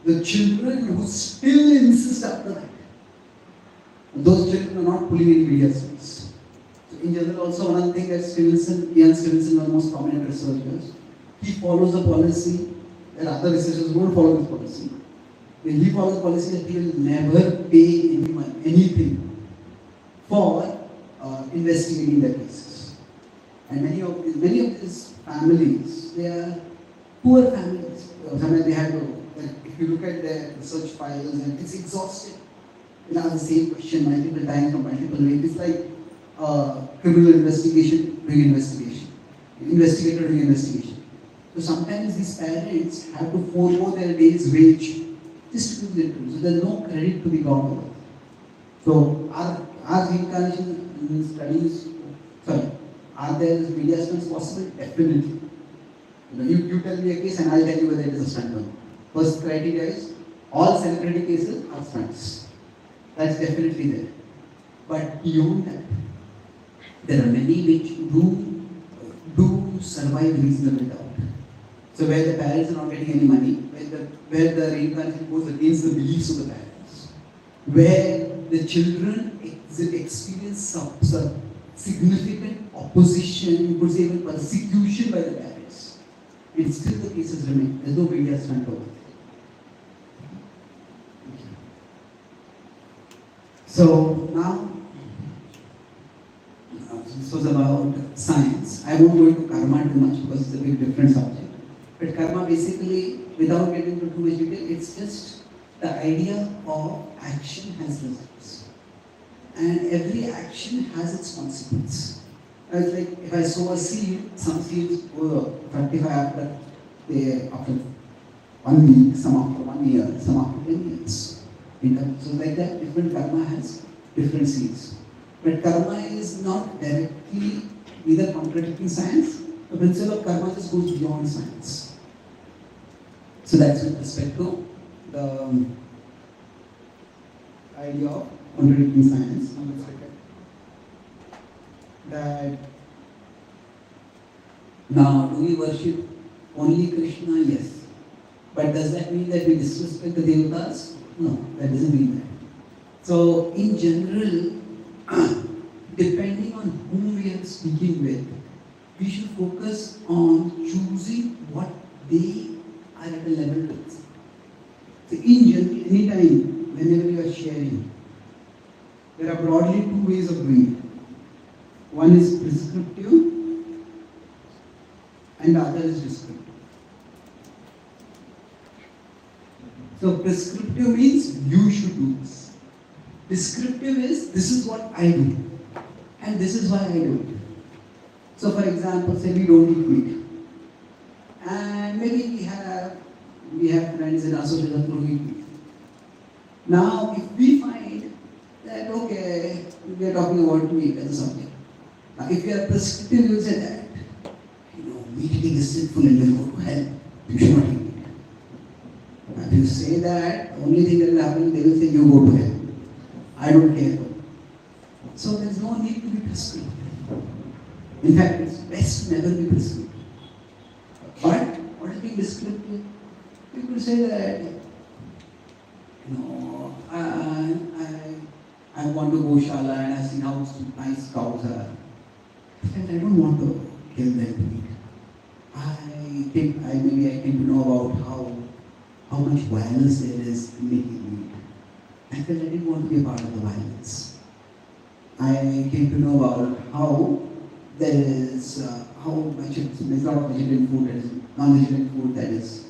The children who still insist after that, those children are not pulling any media space. So in general, also one thing that Ian Stevenson, one of the most prominent researchers, he follows the policy. There are other researchers who don't follow this policy. He follows policy that he will never pay anyone anything for investigating the cases. And many of these families, they are poor families. Sometimes they have to, like, if you look at their research files, and it's exhausting. You ask the same question multiple times from multiple ways. It's like criminal investigation doing investigation, investigator doing investigation. So sometimes these parents have to forego their day's wage just to do the interview. So there's no credit to be got over. So are reincarnation studies, sorry, are there media stunts possible? Definitely. You tell me a case and I'll tell you whether it is a stunt or not. First criteria is all celebrity cases are stunts. That's definitely there. But beyond that, there are many which do survive reasonable doubt. So where the parents are not getting any money, where the reincarnation goes against the beliefs of the parents, where the children experience some significant opposition, you could say even persecution by the parents, and still the cases remain. There's no media stunt over there. So now, this was about science. I won't go into karma too much because it's a big different subject. But karma basically, without getting into too much detail, it's just the idea of action has results. And every action has its consequence. It's like if I sow a seed, some seeds go fructify after 1 week, some after 1 year, some after 10 years. So like that, different karma has different seeds. But karma is not directly either contradicting science. The principle of karma just goes beyond science. So that's with respect to the idea of contradicting science. Now let's look at that. Now, do we worship only Krishna? Yes. But does that mean that we disrespect the devatas? No, that doesn't mean that. So, in general, depending on whom we are speaking with, we should focus on choosing what they are at a level with. So, in general, anytime, whenever you are sharing, there are broadly two ways of doing it. One is prescriptive, and the other is descriptive. So prescriptive means you should do this. Descriptive is this is what I do and this is why I do it. So for example, say we don't eat meat. And maybe we have friends in association who eat meat. Now if we find that okay, we are talking about meat as a subject. Now if you are prescriptive, you say that meat eating is sinful and you will go to hell. You should not eat meat. If you say that, the only thing that will happen, they will say you go to hell. I don't care. So there is no need to be prescriptive. In fact, it's best to never be prescriptive. But what is being descriptive? People say that, I want to go Shala and I see how nice cows are. And I don't want to kill them to eat. Maybe I came to know about how much violence there is in making meat. I felt I didn't want to be a part of the violence. I came to know about how there is how much there's a lot of vegetarian food, there is non-vegetarian food that is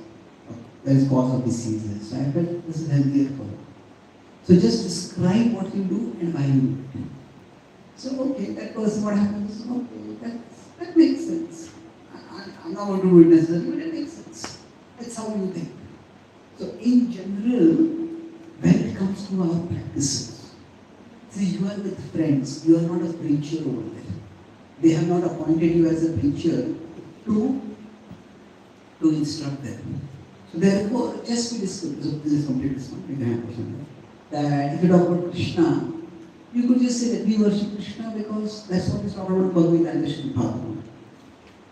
cause of diseases. So I felt this is healthier for you. So just describe what you do and why you do it. So okay, that person, what happens? Okay, that makes sense. I'm not going to do it necessarily, but it makes sense. That's how you think. So in general, when it comes to our practices, see, you are with friends, you are not a preacher over there. They have not appointed you as a preacher to instruct them. So therefore, just be descriptive. So this is complete response. That if you talk about Krishna, you could just say that we worship Krishna because that's what is talked about Bhagavad and Krishna Bhagavad.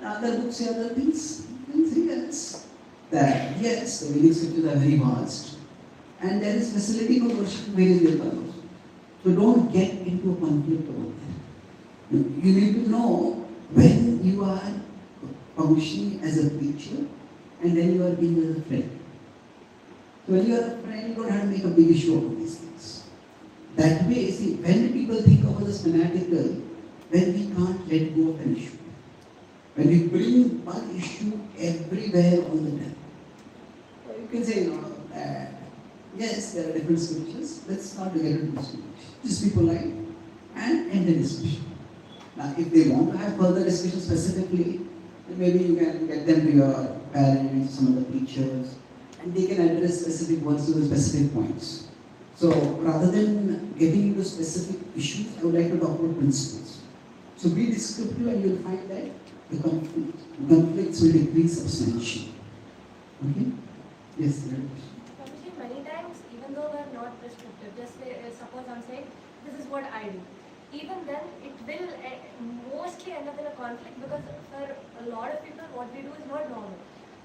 Other books say other things. You can say yes. That yes, the Vedic scriptures are very vast, and there is facility for worshiping various devatas. So don't get into a conflict over there. You need to know when you are functioning as a preacher and then you are being as a friend. So when you are a friend, you don't have to make a big issue about these things. That way, see, when people think about this fanatical, then we can't let go of an issue. When we bring one issue everywhere all the time. So you can say, yes, there are different scriptures. Let's not get into this. Just be polite and end the discussion. Now, if they want to have further discussion specifically, then maybe you can get them to your parents, some of the preachers, and they can address specific ones to the specific points. So, rather than getting into specific issues, I would like to talk about principles. So, be descriptive and you'll find that the conflicts will decrease substantially. Okay? Yes, Swamiji, many times, even though we're not prescriptive, just say, suppose I'm saying, this is what I do. Even then, it will mostly end up in a conflict because for a lot of people, what we do is not normal.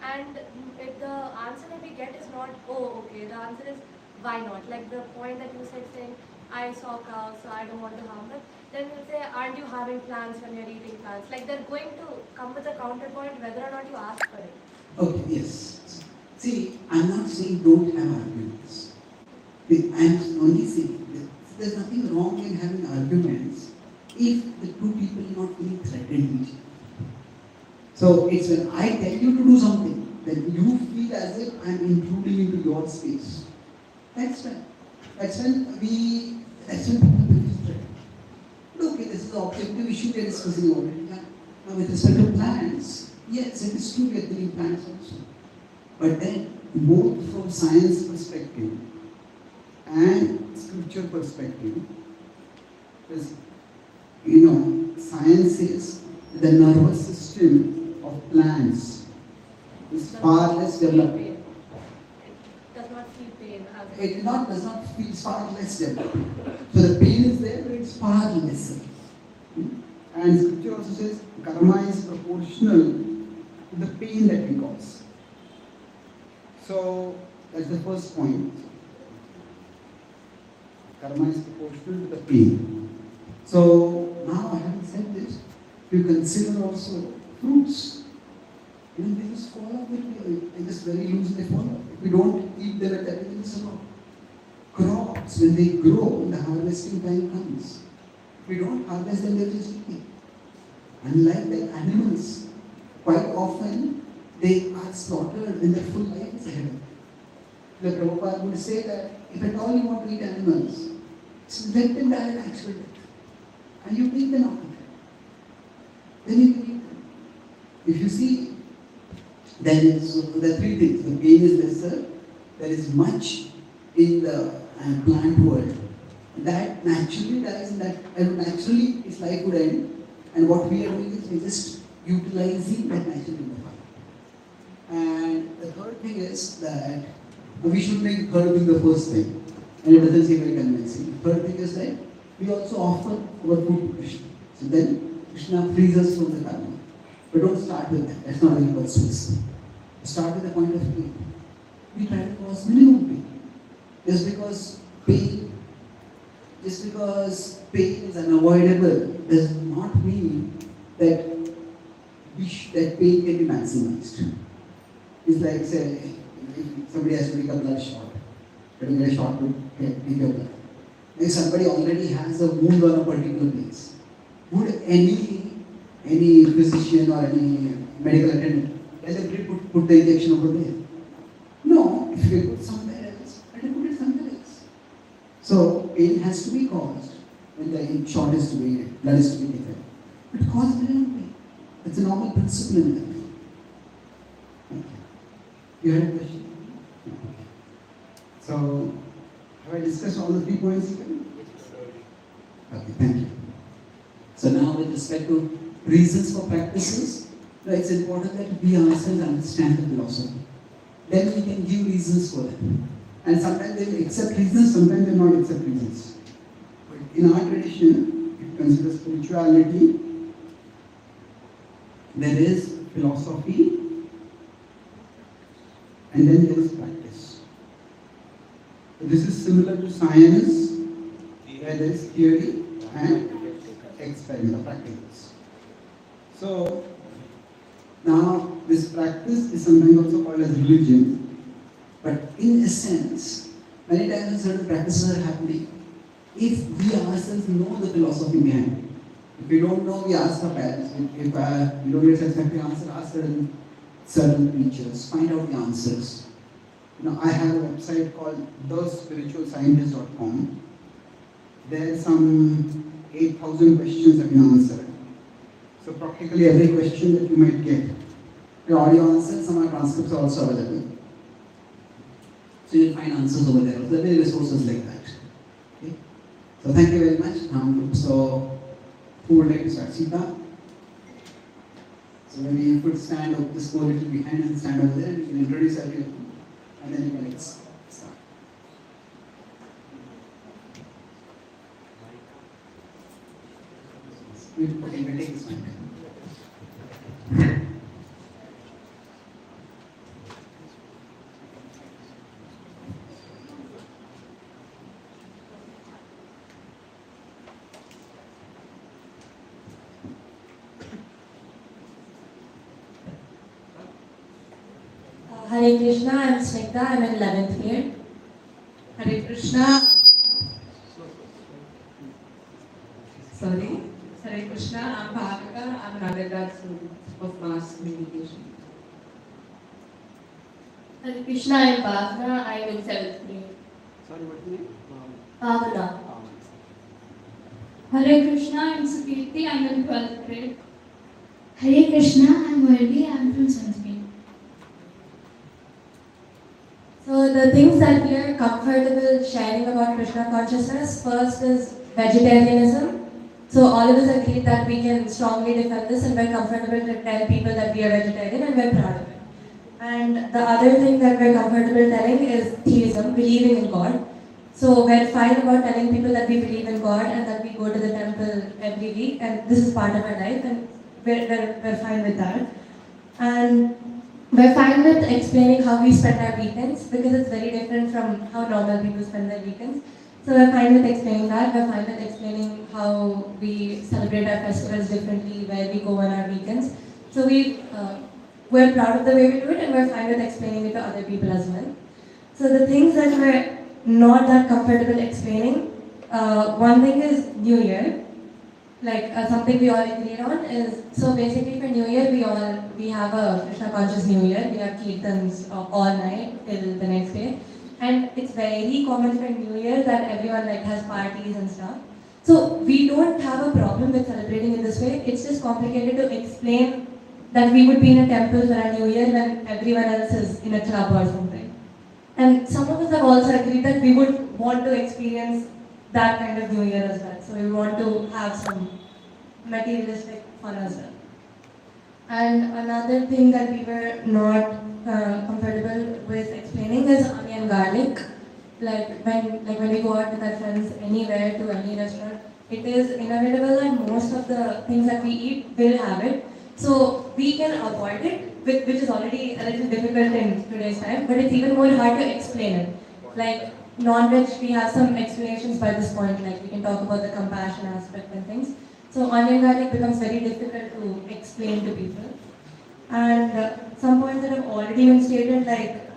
And if the answer that we get is not, oh, okay, the answer is, why not? Like the point that you said saying, I saw cows, so I don't want to harm them. Then we'll say, aren't you having plants when you're eating plants? Like they're going to come with a counterpoint whether or not you ask for it. Okay, yes. See, I'm not saying don't have arguments. I'm only saying that there's nothing wrong in having arguments if the two people are not feeling threatened each other. So it's when I tell you to do something, then you feel as if I'm intruding into your space. That's when people feel threatened. Okay, this is the objective issue we are discussing already. Now with respect to plants, yes, it is true we are doing plants also. But then, both from science perspective and scripture perspective, because science says the nervous system of plants is far less developed. It does not feel pain. It does not feel far less developed. So the pain is there, but it's far lesser. And scripture also says karma is proportional to the pain that we cause. So that's the first point. Karma is proportional to the pain. So now, having said this, you consider also fruits. Even they just fall off, they just very loosely fall off. If we don't eat them at everything is wrong. Crops, when they grow, the harvesting time comes. If we don't harvest them, they're just eating. Unlike the animals, quite often they are slaughtered when their full life is ahead of them. The Prabhupada would say that if at all you want to eat animals, let them die an actual death. And you take them out of it. Then you can eat them. If you see, there are three things. The pain is lesser, there is much in the plant world that naturally dies, and that naturally its life would end. And what we are doing is we're just utilizing that natural life. And the third thing is that we should make third thing the first thing. And it doesn't seem very convincing. The third thing is that we also offer our food to Krishna. So then Krishna frees us from the karma. But don't start with that. That's not very persuasive. Start with the point of pain. We try to cause minimum pain. Just because pain is unavoidable does not mean that that pain can be maximized. It's like, say, if somebody has to take a blood shot, to get a shot to take your blood. If somebody already has a wound on a particular place, would any physician or any medical attendant put the injection over there? No, if you put somewhere else, let him put it somewhere else. So pain has to be caused when the shot is to be, blood is to be taken. But cause minimum pain. That's a normal principle in life. Okay. You had a question? Okay. So, have I discussed all the 3 points here? Okay, thank you. So now with respect to reasons for practices, it's important that we ourselves understand the philosophy. Then we can give reasons for them. And sometimes they will accept reasons, sometimes they will not accept reasons. But in our tradition, if you consider spirituality, there is philosophy and then there is practice. So this is similar to science, where there is theory and experiment, practicals. So now this practice is sometimes also called as religion. But in essence, many times when certain practices are happening, if we ourselves know the philosophy behind it, if we don't know, we ask our parents. If we don't get satisfactory answer, ask certain teachers, find out the answers. I have a website called thespiritualscientist.com. There are some 8,000 questions that you answer. So practically every question that you might get, the audio answers, some are transcripts are also available. So you'll find answers over there. There are many resources like that. Okay? So thank you very much. So who would like to start? Sita? So maybe you could stand up, just go a little behind and stand over there, and you can introduce everyone, and then you can start. We'll take this mic. Hare Krishna, I'm Snigdha, I'm in 11th grade. Hare Krishna. Sorry. Hare Krishna, I'm Bhavika, I'm an undergrad student of mass communication. Hare Krishna, I am Bhavna, I am in 7th grade. Sorry, what's your name? Bhavna. Hare Krishna, I am Sukirti, I am in 12th grade. Hare Krishna, I am Vardi, I am from 7th grade. So the things that we are comfortable sharing about Krishna consciousness, first is vegetarianism. So all of us agree that we can strongly defend this and we're comfortable to tell people that we are vegetarian and we're proud of it. And the other thing that we're comfortable telling is theism, believing in God. So we're fine about telling people that we believe in God and that we go to the temple every week and this is part of our life and we're fine with that. And we're fine with explaining how we spend our weekends because it's very different from how normal people spend their weekends. So we're fine with explaining that. We're fine with explaining how we celebrate our festivals differently, where we go on our weekends. So we're proud of the way we do it and we're fine with explaining it to other people as well. So the things that we're not that comfortable explaining, one thing is New Year. Like something we all agreed on is, so basically for New Year we have a Krishna conscious New Year. We have kirtans all night till the next day. And it's very common for New Year that everyone has parties and stuff. So we don't have a problem with celebrating in this way. It's just complicated to explain that we would be in a temple for our New Year when everyone else is in a club or something. And some of us have also agreed that we would want to experience that kind of New Year as well. So we want to have some materialistic fun as well. And another thing that we were not comfortable with explaining is onion garlic. Like when we go out with our friends anywhere to any restaurant, it is inevitable that most of the things that we eat will have it. So we can avoid it, which is already a little difficult in today's time, but it's even more hard to explain it. Like non-veg, we have some explanations by this point, like we can talk about the compassion aspect and things. So onion garlic becomes very difficult to explain to people. And some points that have already been stated, like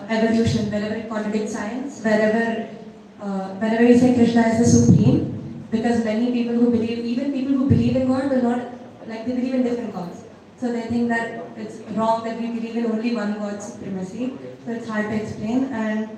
evolution, wherever it contradicts science, whenever we say Krishna is the supreme, because many people who believe, even people who believe in God will not, they believe in different gods. So they think that it's wrong that we believe in only one God's supremacy. So it's hard to explain. And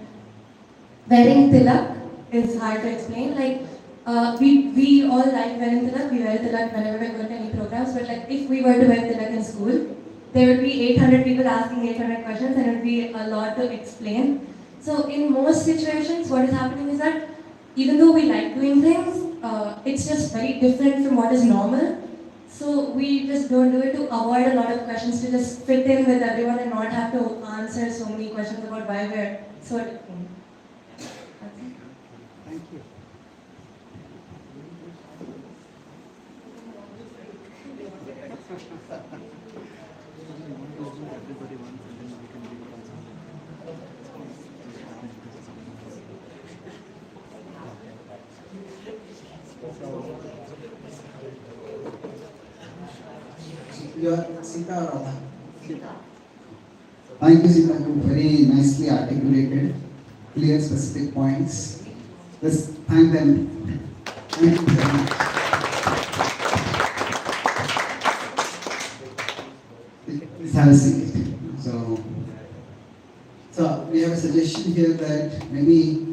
wearing tilak is hard to explain. We all like wearing tilak. We wear tilak whenever we go to any programs. But if we were to wear tilak in school, there would be 800 people asking 800 questions and it would be a lot to explain. So in most situations, what is happening is that even though we like doing things, it's just very different from what is normal. So we just don't do it to avoid a lot of questions, to just fit in with everyone and not have to answer so many questions about why we're so different. That's it. Thank you. You are Sita or Radha? Sita. Thank you, Sita. Very nicely articulated, clear, specific points. Let's thank them. Thank you very much. Please have a seat. So we have a suggestion here that maybe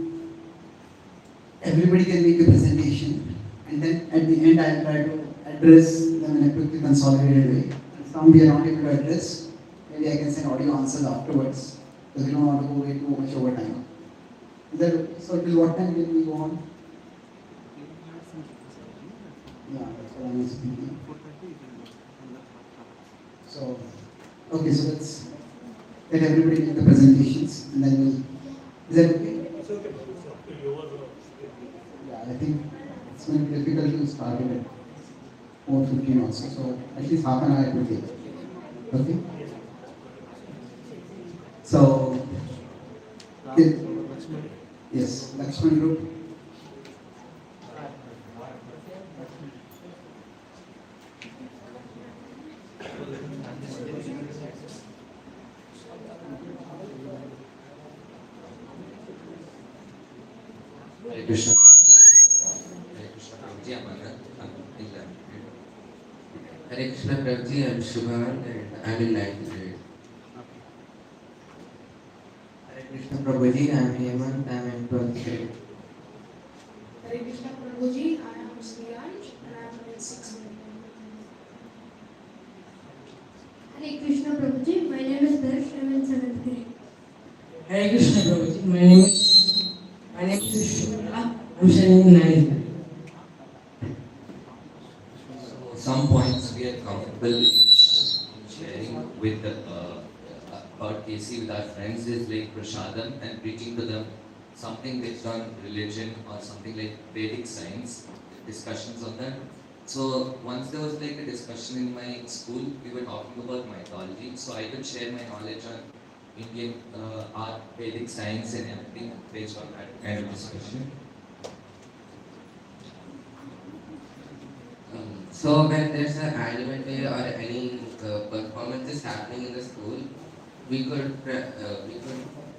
everybody can make a presentation, and then at the end I'll try to address them in a quickly consolidated way. And some we are not able to address, maybe I can send audio answers afterwards, because we don't want to go way too much over time. Is that okay? So till what time will we go on? Yeah, that's what I was thinking. So, okay, so let's let everybody make the presentations, and then we'll. Is that okay? It's okay. It's up to your. Yeah, I think it's going to be difficult to start it at 4:15 also, so at least half an hour it will take. Okay? So, yes, Lakshman Group. Hare Krishna. Hare Krishna Prabhuji, Hare Krishna Prabhuji, I'm Shubhan and I'm in 9th grade. Hare Krishna Prabhuji, I am Hemant, I am in 12th grade. Hare Krishna Prabhuji, I am Sriyansh and I am in 6th grade. Hare Krishna Prabhuji, my name is Darsh, I am in 7th grade. Hare Krishna Prabhuji, my name is Shubha, I'm studying in 9th grade. So some points we are comfortable in sharing with about KC with our friends is like prasadam and preaching to them something based on religion or something like Vedic science, discussions on that. So once there was like a discussion in my school, we were talking about mythology, so I could share my knowledge on Indian art, Vedic science and everything based on that kind of discussion. So when there's an annual day or any performances happening in the school, we could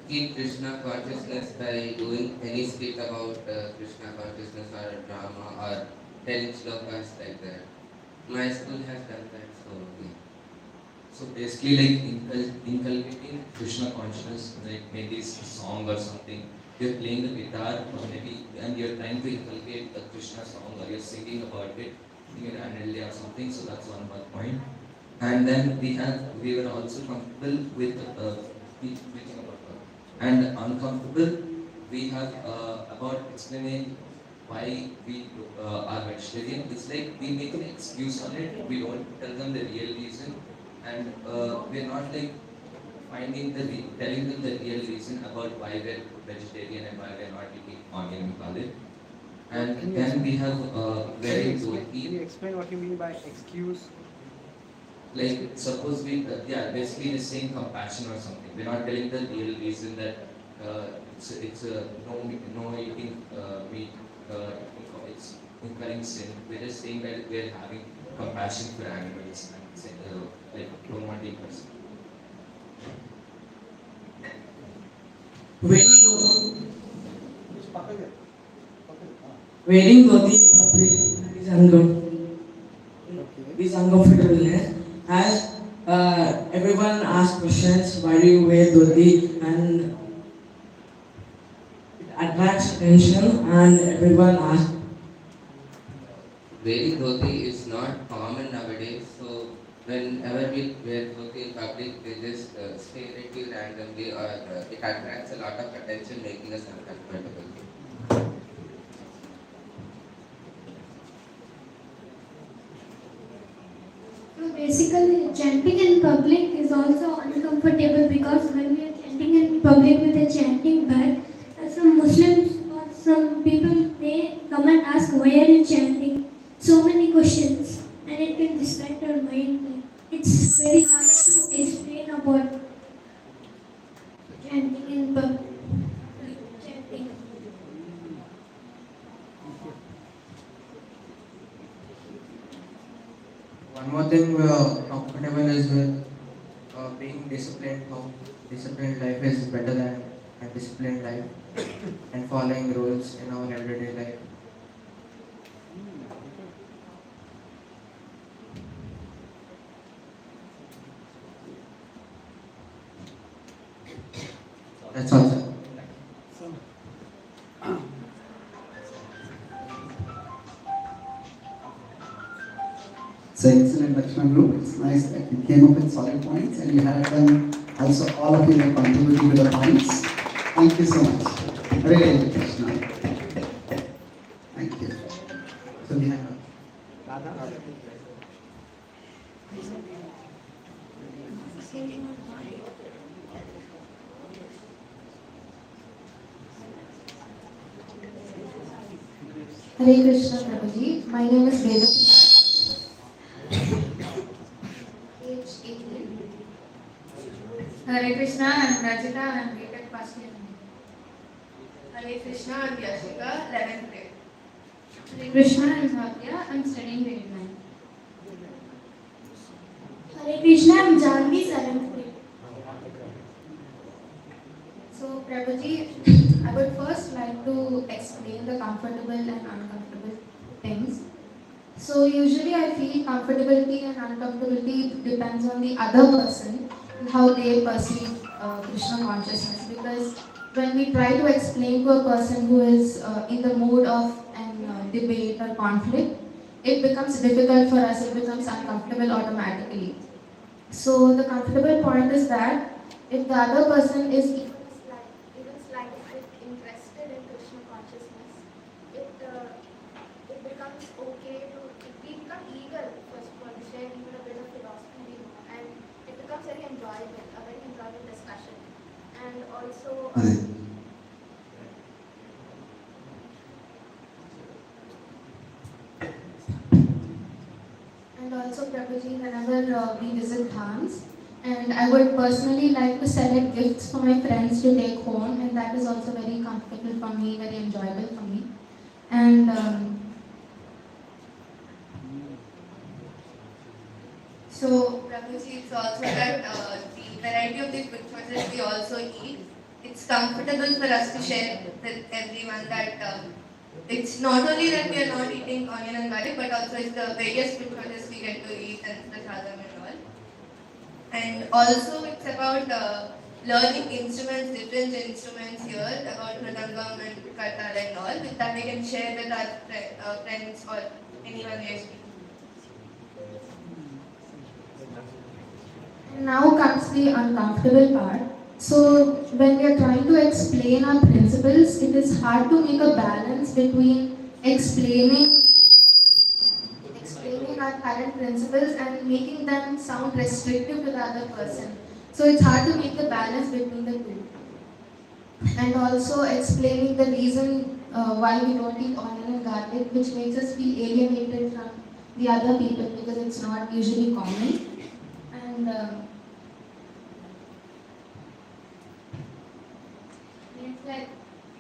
keep Krishna consciousness by doing any skit about Krishna consciousness or a drama or telling shlokas like that. My school has done that, so yeah. So basically, like inculcating Krishna consciousness, like maybe it's a song or something. You're playing the guitar, or maybe, and you're trying to inculcate the Krishna song, or you're singing about it in your annual day or something. So that's one more point. And then we were also comfortable with preaching about God. And uncomfortable, we have about explaining why we are vegetarian. It's like we make an excuse on it. We don't tell them the real reason, and we're not like telling them the real reason about why we're vegetarian and why we're not eating organic. And then we have very Can you explain what you mean by excuse? like suppose we basically just saying compassion or something. We're not telling the real reason that it's no eating meat. It's incurring sin. We're just saying that we're having compassion for animals and like don't want to eat person. Wearing dhoti in public is uncomfortableness. As everyone asks questions, why do you wear dhoti, and it attracts attention, and everyone asks. Wearing dhoti is not common nowadays, so whenever we wear dhoti in public, they just stare at you randomly, or it attracts a lot of attention, making us uncomfortable. So basically, chanting in public is also uncomfortable because when we are chanting in public with a chanting bag, some Muslims or some people they come and ask why are you chanting? So many questions, and it can distract our mind. It's very hard to explain about chanting in public. Chanting. One more thing we are comfortable is with being disciplined, how disciplined life is better than a disciplined life, and following rules in our everyday life. That's all, sir. So excellent, Lakshman Group. It's nice that you came up with solid points and you had them also, all of you have contributed to the points. Thank you so much. Really, Krishna. Thank you. So we have Hare Krishna Prabhuji. My name is Veda. Age 18. Hare Krishna, I'm Rajita, I'm rated first year. Hare Krishna, I'm Yashika, 11th grade. Hare Krishna, I'm Bhavya, I'm studying grade 9. Hare Krishna, I'm Janvi, 7th grade. So, Prabhuji, I would first like to explain the comfortable and uncomfortable things. So, usually I feel comfortability and uncomfortability depends on the other person and how they perceive Krishna consciousness. Because when we try to explain to a person who is in the mood of an debate or conflict, it becomes difficult for us, it becomes uncomfortable automatically. So, the comfortable point is that if the other person is Even slightly interested in Krishna consciousness, it becomes okay to, we become eager first of all to share even a bit of philosophy, and it becomes very enjoyable, a very enjoyable discussion. And also, Prabhuji, whenever we visit dhams, and I would personally like to select gifts for my friends to take home, and that is also very comfortable for me, very enjoyable for me. And so, Prabhuji, it's also that the variety of the food choices we also eat, it's comfortable for us to share with everyone that it's not only that we are not eating onion and garlic, but also it's the various food choices we get to eat and the sadam and all. And also it's about learning instruments, different instruments here, about mridangam and kartal and all, with that we can share with our friends or anyone we are speaking. now comes the uncomfortable part. So when we are trying to explain our principles, it is hard to make a balance between explaining our current principles and making them sound restrictive to the other person. So it's hard to make the balance between the two. And also explaining the reason why we don't eat onion and garlic, which makes us feel alienated from the other people because it's not usually common. And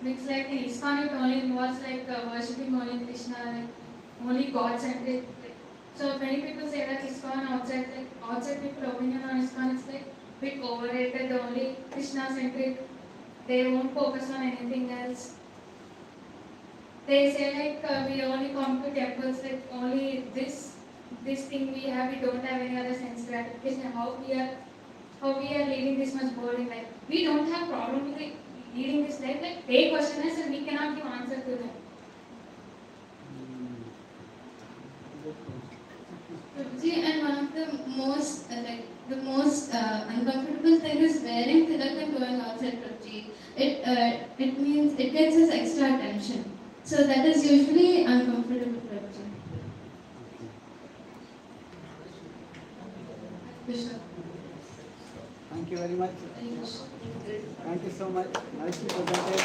It's like in ISKCON it only involves like worshipping only Krishna, like only God centric. So many people say that ISKCON outside people opinion on ISKCON is like bit overrated, only Krishna centric. They won't focus on anything else. They say like we only come to temples like only this thing we have, we don't have any other sense gratification. How we are leading this much boring life. We don't have problem with leading this life. Like they question us and we cannot give answer to them. Prabhuji, and one of the most uncomfortable thing is wearing tilak and going outside, Prabhuji. It means it gets us extra attention. So that is usually uncomfortable, Prabhuji. Krishna. Thank you very much. Thank you so much. Nicely presented.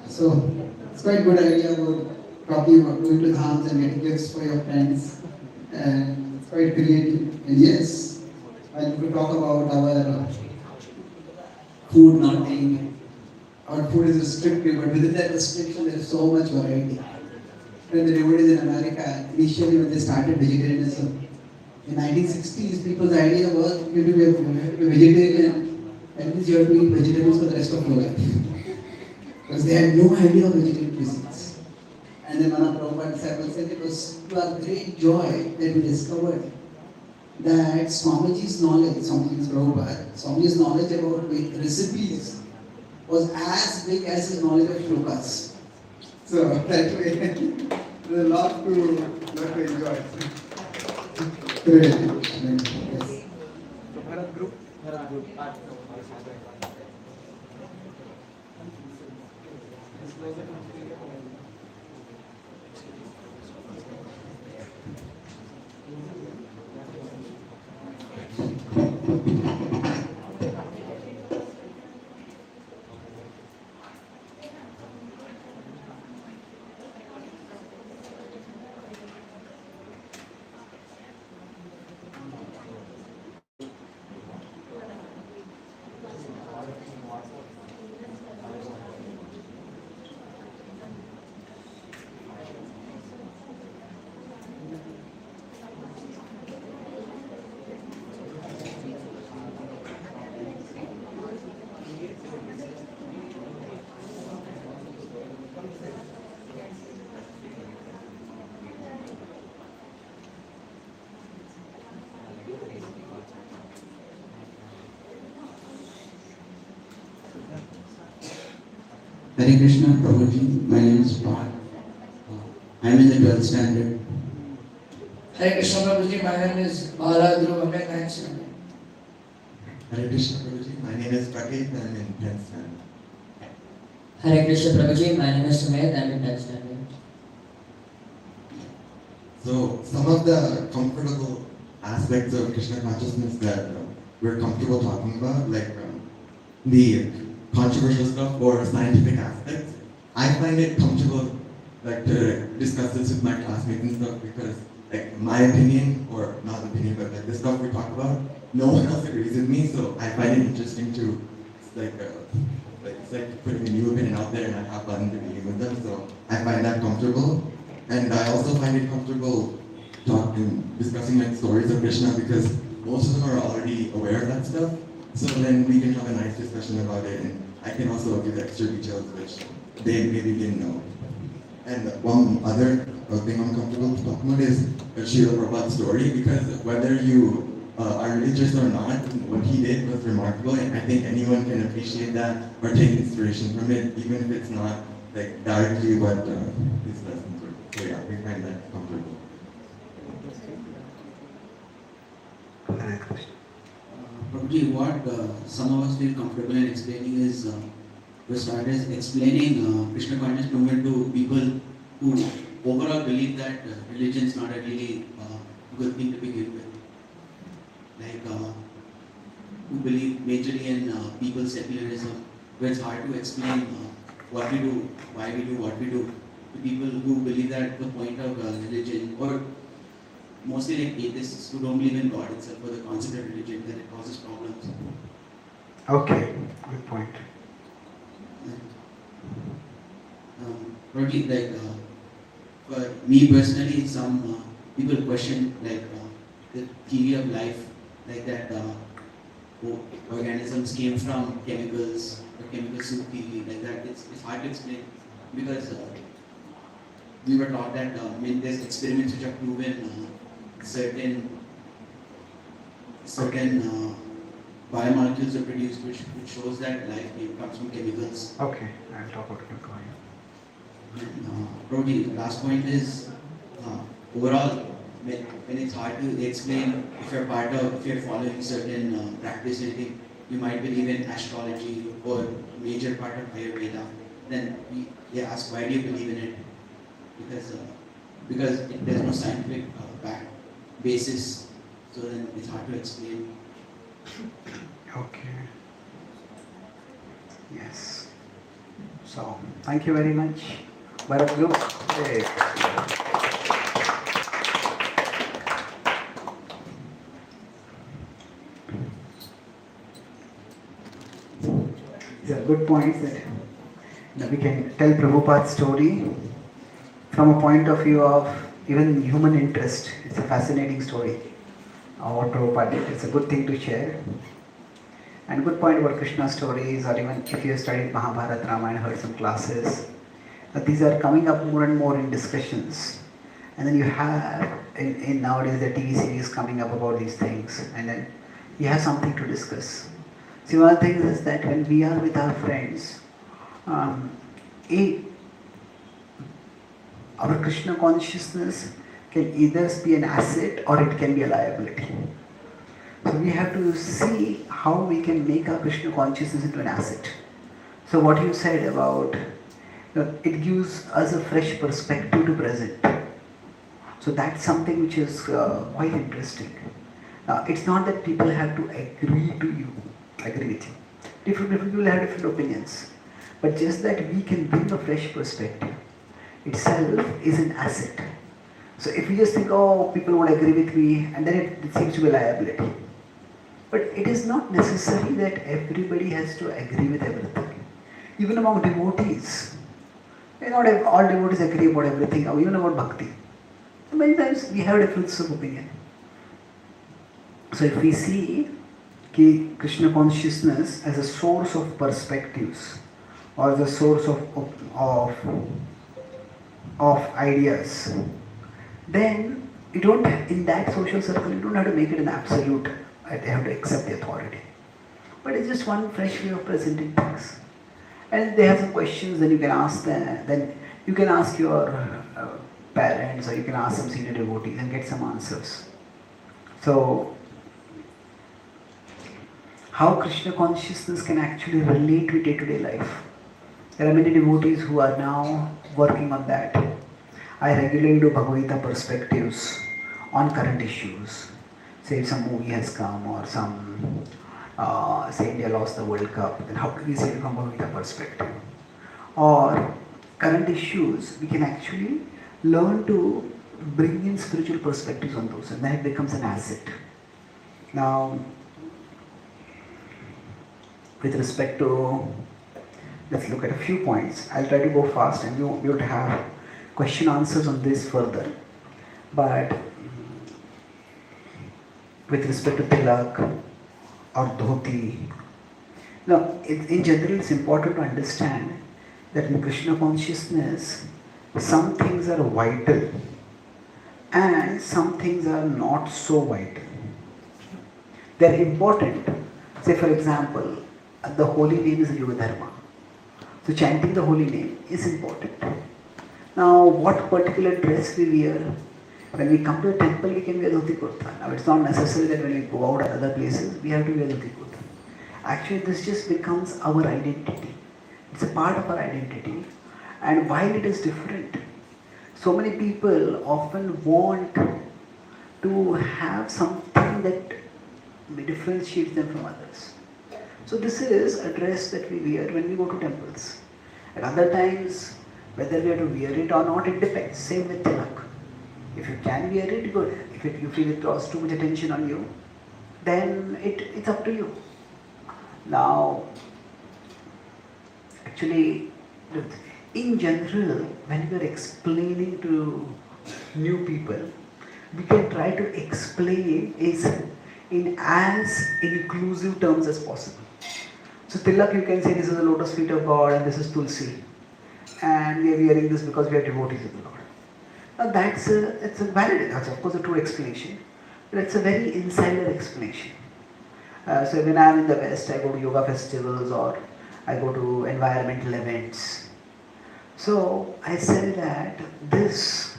So it's quite a good idea about talking about going to dhams and getting gifts for your friends. And it's quite creative. And yes, and we could talk about our food not being our food is restricted, but within that restriction there is so much variety. When the devotees in America, initially when they started vegetarianism, in 1960s, people's idea was you have to be vegetarian, that means you have to eat vegetables for the rest of your life. Because they had no idea of vegetarian cuisines. And then one of Prabhupada's disciples said it was to our great joy that we discovered that Swamiji's knowledge, Swamiji's Prabhupada, Swamiji's knowledge about recipes was as big as his knowledge of shlokas. So that way, there's a lot to enjoy. Yes. So Bharat group. Hare Krishna, Prabhuji. My name is Parth. I am in the 12th standard. Hare Krishna Prabhuji, my name is Bala Dhruv, I'm in 9th standard. Hare Krishna Prabhuji, my name is Prakeet, I am in 10th standard. Hare Krishna Prabhuji, my name is Sumit, I'm in 10th standard. So, some of the comfortable aspects of Krishna consciousness that we're comfortable talking about, like the controversial stuff or scientific aspects, I find it comfortable like to discuss this with my classmates and stuff because like my opinion, or not opinion, but like the stuff we talk about, no one else agrees with me, so I find it interesting to it's like putting a new opinion out there and I have fun debating with them, so I find that comfortable. And I also find it comfortable discussing like stories of Krishna because most of them are already aware of that stuff. So then we can have a nice discussion about it, and I can also give extra details which they maybe didn't know. And one other thing I'm comfortable talking about is Srila Prabhupada's story, because whether you are religious or not, what he did was remarkable, and I think anyone can appreciate that or take inspiration from it, even if it's not like directly what his lessons were. So yeah, we find that comfortable. Prabhuji, what some of us feel comfortable in explaining is we started explaining Krishna conscious movement to people who overall believe that religion is not a really good thing to begin with. Like who believe majorly in people's secularism, where it's hard to explain what we do, why we do what we do, to people who believe that the point of religion, or mostly like atheists who don't believe in God itself or the concept of religion, that it causes problems. Okay, good point. Probably like for me personally, some people question like the theory of life, like that organisms came from chemicals, or chemical soup theory, like that. It's hard to explain because we were taught that there's experiments which have proven certain biomolecules are produced, which shows that life comes from chemicals. Okay, I'll talk about chemical. Probably the last point is overall when it's hard to explain if you're following certain practice, you might believe in astrology or major part of Ayurveda. Then they ask, why do you believe in it? Because there's no scientific basis, so then it's hard to explain. Okay. Yes. So, thank you very much. Bharat Group. Hey. Yeah, good points. Now we can tell Prabhupada's story from a point of view of even human interest. It's a fascinating story. What Prabhupada did. It's a good thing to share. And good point about Krishna stories, or even if you have studied Mahabharata, Ramayana, heard some classes, these are coming up more and more in discussions. And then you have in nowadays the TV series coming up about these things, and then you have something to discuss. See, one of the things is that when we are with our friends, our Krishna consciousness can either be an asset or it can be a liability. So we have to see how we can make our Krishna consciousness into an asset. So what you said about, it gives us a fresh perspective to present. So that's something which is quite interesting. It's not that people have to agree with you. Different people have different opinions. But just that we can bring a fresh perspective itself is an asset. So if we just think, oh, people won't agree with me, and then it seems to be a liability. But it is not necessary that everybody has to agree with everything. Even among devotees, not all devotees agree about everything, even about bhakti. Many times we have differences of opinion. So if we see Krishna consciousness as a source of perspectives, or the source of ideas, then you don't, in that social circle, you don't have to make it an absolute. They have to accept the authority. But it's just one fresh way of presenting things. And if they have some questions, then you can ask them. Then you can ask your parents, or you can ask some senior devotees and get some answers. So, how Krishna consciousness can actually relate with day-to-day life. There are many devotees who are now working on that. I regularly do Bhagavad Gita perspectives on current issues. Say if some movie has come, or some, say India lost the World Cup, then how do we see it from Bhagavad Gita perspective? Or current issues, we can actually learn to bring in spiritual perspectives on those, and then it becomes an asset. Now, with respect to, let's look at a few points. I'll try to go fast, and you will have question answers on this further. But with respect to tilak or dhoti, now in general it's important to understand that in Krishna consciousness, some things are vital and some things are not so vital. They are important. Say for example, the holy name is Yuga Dharma. So chanting the holy name is important. Now what particular dress we wear, when we come to a temple we can wear dhoti kurta. Now it's not necessary that when we go out at other places we have to wear dhoti kurta. Actually this just becomes our identity. It's a part of our identity. And while it is different, so many people often want to have something that differentiates them from others. So this is a dress that we wear when we go to temples. At other times, whether we have to wear it or not, it depends. Same with tilak. If you can wear it, good. If you feel it draws too much attention on you, then it's up to you. Now, actually, in general, when we are explaining to new people, we can try to explain in as inclusive terms as possible. So tilak, you can say this is the lotus feet of God and this is Tulsi, and we are wearing this because we are devotees of the Lord. Now it's a valid, that's of course a true explanation, but it's a very insider explanation. So when I am in the West, I go to yoga festivals or I go to environmental events. So I say that this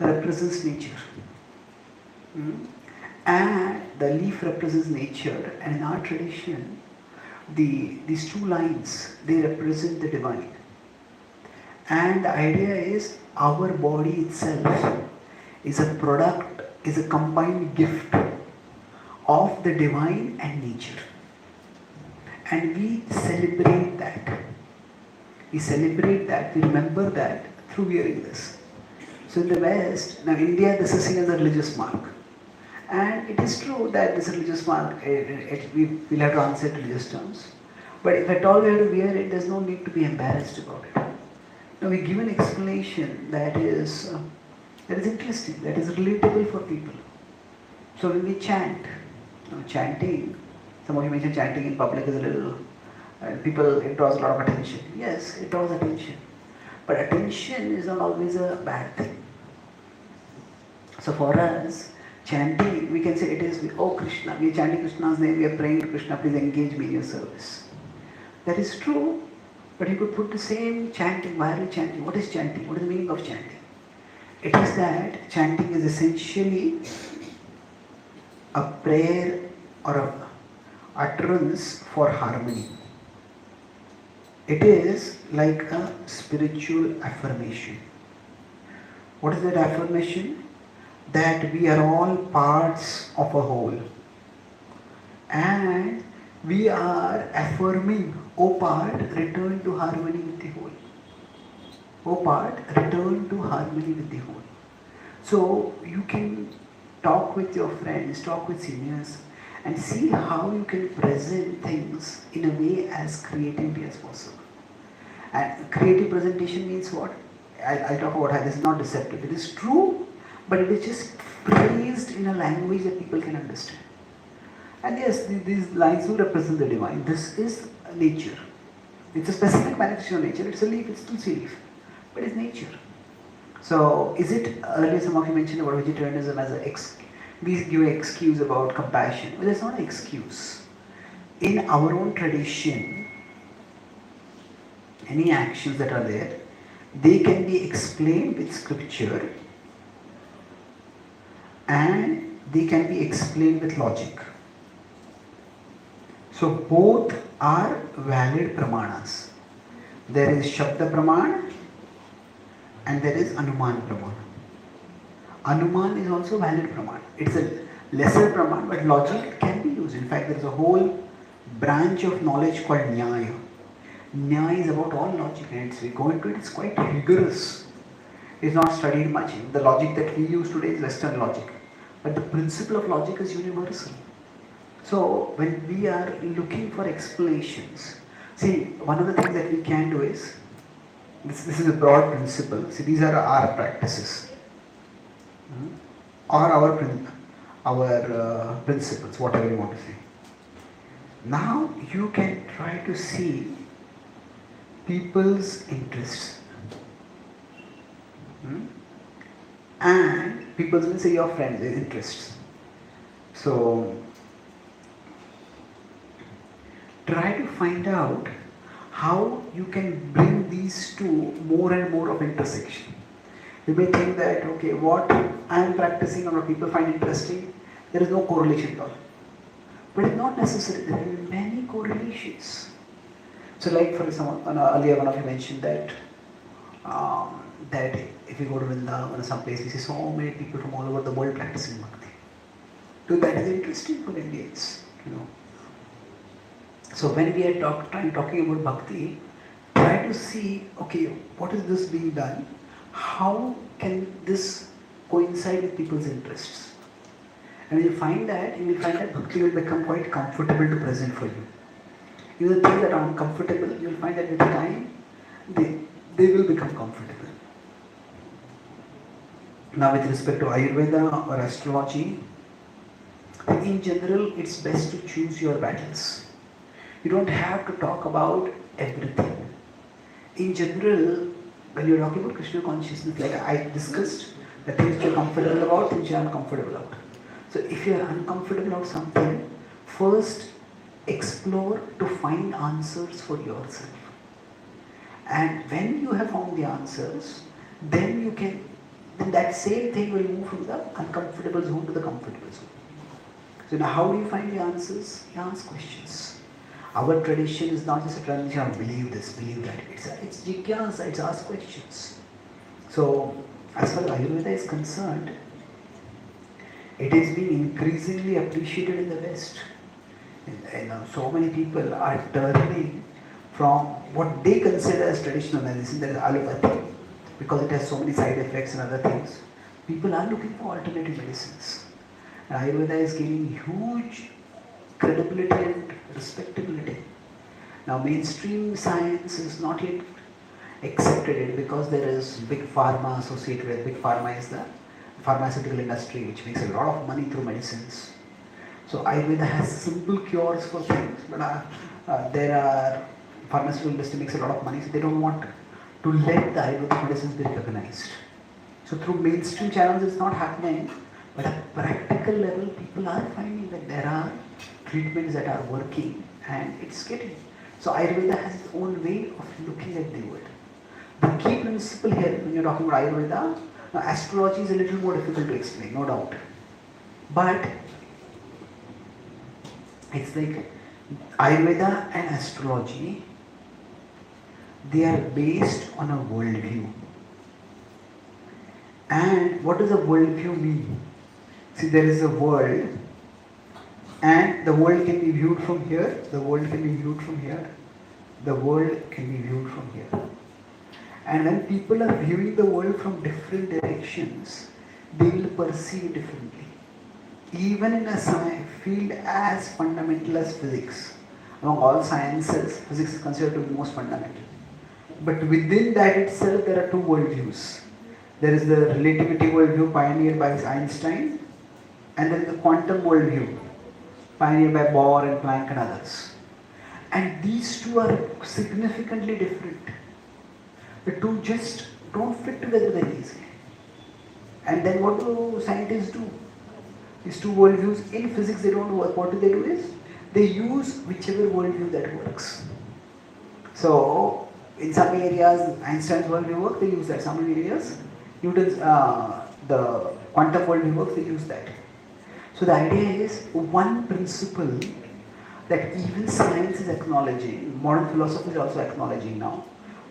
represents nature. And the leaf represents nature, and in our tradition, these two lines, they represent the divine. And the idea is our body itself is a product, is a combined gift of the divine and nature. And we celebrate that. We celebrate that, we remember that through wearing this. So in the West, now India, this is seen as a religious mark. And it is true that this religious mark, we'll have to answer it in religious terms. But if at all we have to wear it, there's no need to be embarrassed about it. Now we give an explanation that is interesting, that is relatable for people. So when we chant, chanting, some of you mentioned chanting in public is a little, people, it draws a lot of attention. Yes, it draws attention. But attention is not always a bad thing. So for us, chanting, we can say it is, oh Krishna, we are chanting Krishna's name, we are praying to Krishna, please engage me in your service. That is true, but you could put the same chanting, why are we chanting? What is chanting? What is the meaning of chanting? It is that chanting is essentially a prayer or a utterance for harmony. It is like a spiritual affirmation. What is that affirmation? That we are all parts of a whole. And we are affirming, O part, return to harmony with the whole. O part, return to harmony with the whole. So you can talk with your friends, talk with seniors, and see how you can present things in a way as creatively as possible. And creative presentation means what? I'll talk about how this is not deceptive. It is true, but it is just phrased in a language that people can understand. And yes, these lines do represent the divine. This is nature. It's a specific manifestation of nature. It's a leaf, it's still a leaf. But it's nature. So, is it, earlier some of you mentioned about vegetarianism as we give an excuse about compassion. Well, it's not an excuse. In our own tradition, any actions that are there, they can be explained with scripture and they can be explained with logic. So both are valid pramanas. There is Shabda Pramana and there is Anuman Pramana. Anuman is also valid pramana. It's a lesser pramana, but logic can be used. In fact, there is a whole branch of knowledge called Nyaya. Nyaya is about all logic, and we go into it, it's quite rigorous. It's not studied much. The logic that we use today is Western logic. But the principle of logic is universal. So, when we are looking for explanations, see, one of the things that we can do is, this is a broad principle. See, these are our practices. Or our principles, whatever you want to say. Now you can try to see people's interests. And people will say your friends' interests. So try to find out how you can bring these two more and more of intersection. You may think that, okay, what I am practicing or what people find interesting, there is no correlation at all. But it's not necessary. There are many correlations. So like for example, earlier one of you mentioned that that if you go to Vrindavan or some place, we see so many people from all over the world practicing bhakti. So that is interesting for Indians, So when we are talking about bhakti, try to see, okay, what is this being done? How can this coincide with people's interests? And you will find that bhakti will become quite comfortable to present for you. You will think that are uncomfortable, you will find that with time, they will become comfortable. Now with respect to Ayurveda or astrology, in general, it's best to choose your battles. You don't have to talk about everything. In general, when you're talking about Krishna consciousness, like I discussed, the things you're comfortable about, things you're uncomfortable about. So if you're uncomfortable about something, first explore to find answers for yourself. And when you have found the answers, then that same thing will move from the uncomfortable zone to the comfortable zone. So now how do you find the answers? You ask questions. Our tradition is not just a tradition of believe this, believe that. It's jigyasa, it's ask questions. So as far as Ayurveda is concerned, it is being increasingly appreciated in the West. So many people are turning from what they consider as traditional medicine, that is allopathy, because it has so many side effects and other things. People are looking for alternative medicines. And Ayurveda is gaining huge credibility and respectability. Now mainstream science is not yet accepted it because there is big pharma associated with big pharma is the pharmaceutical industry which makes a lot of money through medicines. So Ayurveda has simple cures for things, but there are pharmaceutical industry makes a lot of money, so they don't want to let the Ayurvedic medicines be recognized. So through mainstream channels it's not happening, but at practical level people are finding that there are treatments that are working and it's getting. So Ayurveda has its own way of looking at the world. The key principle here when you're talking about Ayurveda, now astrology is a little more difficult to explain, no doubt. But it's like Ayurveda and astrology, they are based on a worldview. And what does a worldview mean? See, there is a world, and the world can be viewed from here, the world can be viewed from here, the world can be viewed from here. And when people are viewing the world from different directions, they will perceive differently. Even in a field as fundamental as physics, among all sciences, physics is considered to be most fundamental. But within that itself, there are two worldviews. There is the relativity worldview pioneered by Einstein, and there is the quantum worldview pioneered by Bohr and Planck and others. And these two are significantly different. The two just don't fit together very easily. And then what do scientists do? These two worldviews in physics, they don't work. What do? Is they use whichever worldview that works. So in some areas Einstein's worldview works, they use that. Some areas Newton's the quantum worldview works, they use that. So the idea is one principle that even science is acknowledging, modern philosophy is also acknowledging now,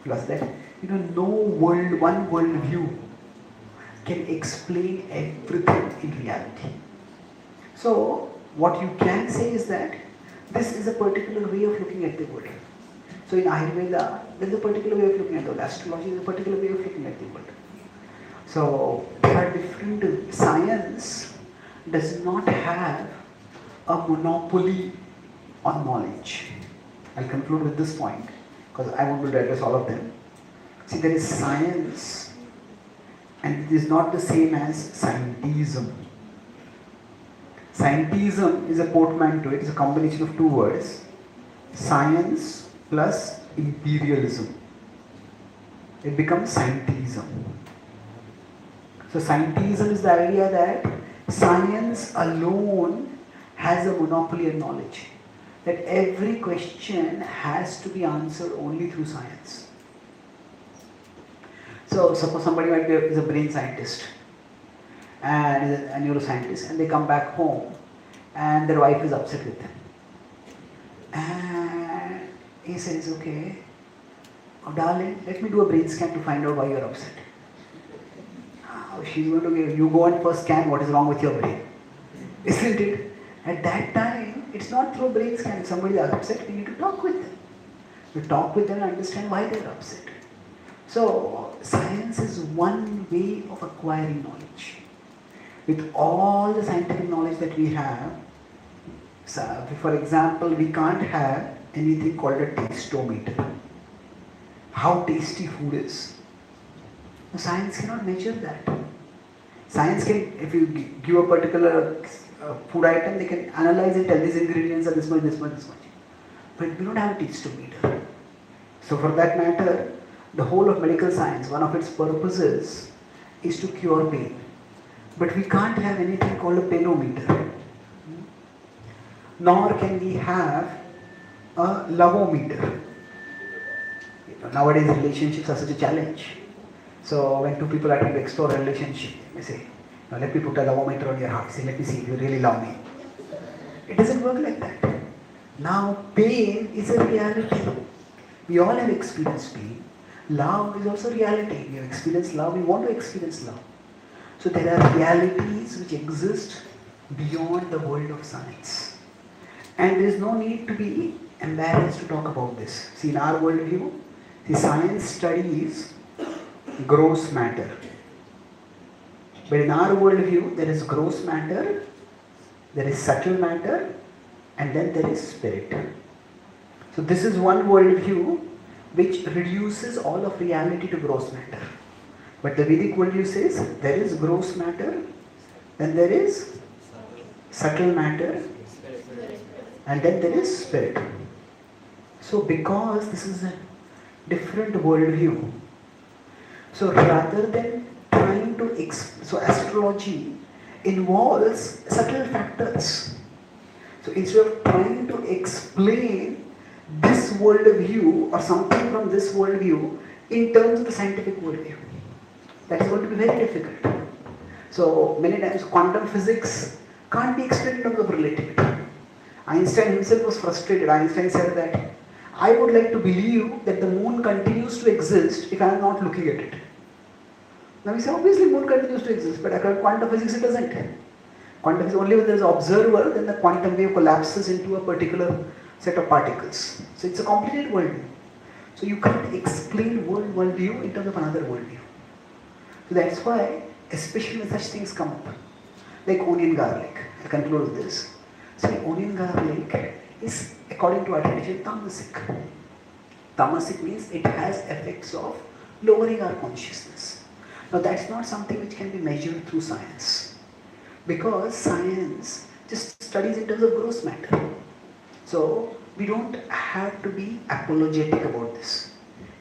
that no one worldview can explain everything in reality. So what you can say is that this is a particular way of looking at the world. So in Ayurveda, there is a particular way of looking at the world. Astrology is a particular way of looking at the world. So there are different. Science does not have a monopoly on knowledge. I'll conclude with this point because I won't be able to address all of them. See, there is science and it is not the same as scientism. Scientism is a portmanteau, it is a combination of two words, science plus imperialism. It becomes scientism. So scientism is the idea that science alone has a monopoly on knowledge. That every question has to be answered only through science. So suppose somebody might be is a brain scientist and is a neuroscientist, and they come back home and their wife is upset with them. And he says, okay, oh darling, let me do a brain scan to find out why you are upset. She's going to give, you go and first scan what is wrong with your brain. Isn't it? At that time, it's not through brain scan. If somebody is upset, we need to talk with them. We talk with them and understand why they are upset. So, science is one way of acquiring knowledge. With all the scientific knowledge that we have, so for example, we can't have anything called a tastometer. How tasty food is. Science cannot measure that. Science can, if you give a particular food item, they can analyze and tell these ingredients are this much, this much, this much. But we don't have a tastometer. So for that matter, the whole of medical science, one of its purposes is to cure pain. But we can't have anything called a penometer. Nor can we have a lovometer. Nowadays relationships are such a challenge. So when two people are trying to explore a relationship, they say, now let me put a lovometer on your heart. Say, let me see if you really love me. It doesn't work like that. Now pain is a reality. We all have experienced pain. Love is also reality. We have experienced love, we want to experience love. So there are realities which exist beyond the world of science. And there is no need to be embarrassed to talk about this. See, in our worldview, the science studies gross matter. But in our worldview, there is gross matter, there is subtle matter, and then there is spirit. So this is one worldview which reduces all of reality to gross matter. But the Vedic worldview says there is gross matter, then there is subtle matter, and then there is spirit. So because this is a different worldview, so rather than trying to so astrology involves subtle factors. So instead of trying to explain this worldview or something from this worldview in terms of the scientific worldview, that is going to be very difficult. So many times quantum physics can't be explained in terms of relativity. Einstein himself was frustrated. Einstein said that I would like to believe that the moon continues to exist if I am not looking at it. Now we say obviously moon continues to exist, but according to quantum physics it doesn't. Quantum physics, only when there is an observer, then the quantum wave collapses into a particular set of particles. So it's a complicated worldview. So you can't explain worldview in terms of another worldview. So that's why, especially when such things come up, like onion garlic. I conclude with this. So onion garlic is, according to our tradition, tamasic. Tamasic means it has effects of lowering our consciousness. Now that's not something which can be measured through science, because science just studies in terms of gross matter. So we don't have to be apologetic about this.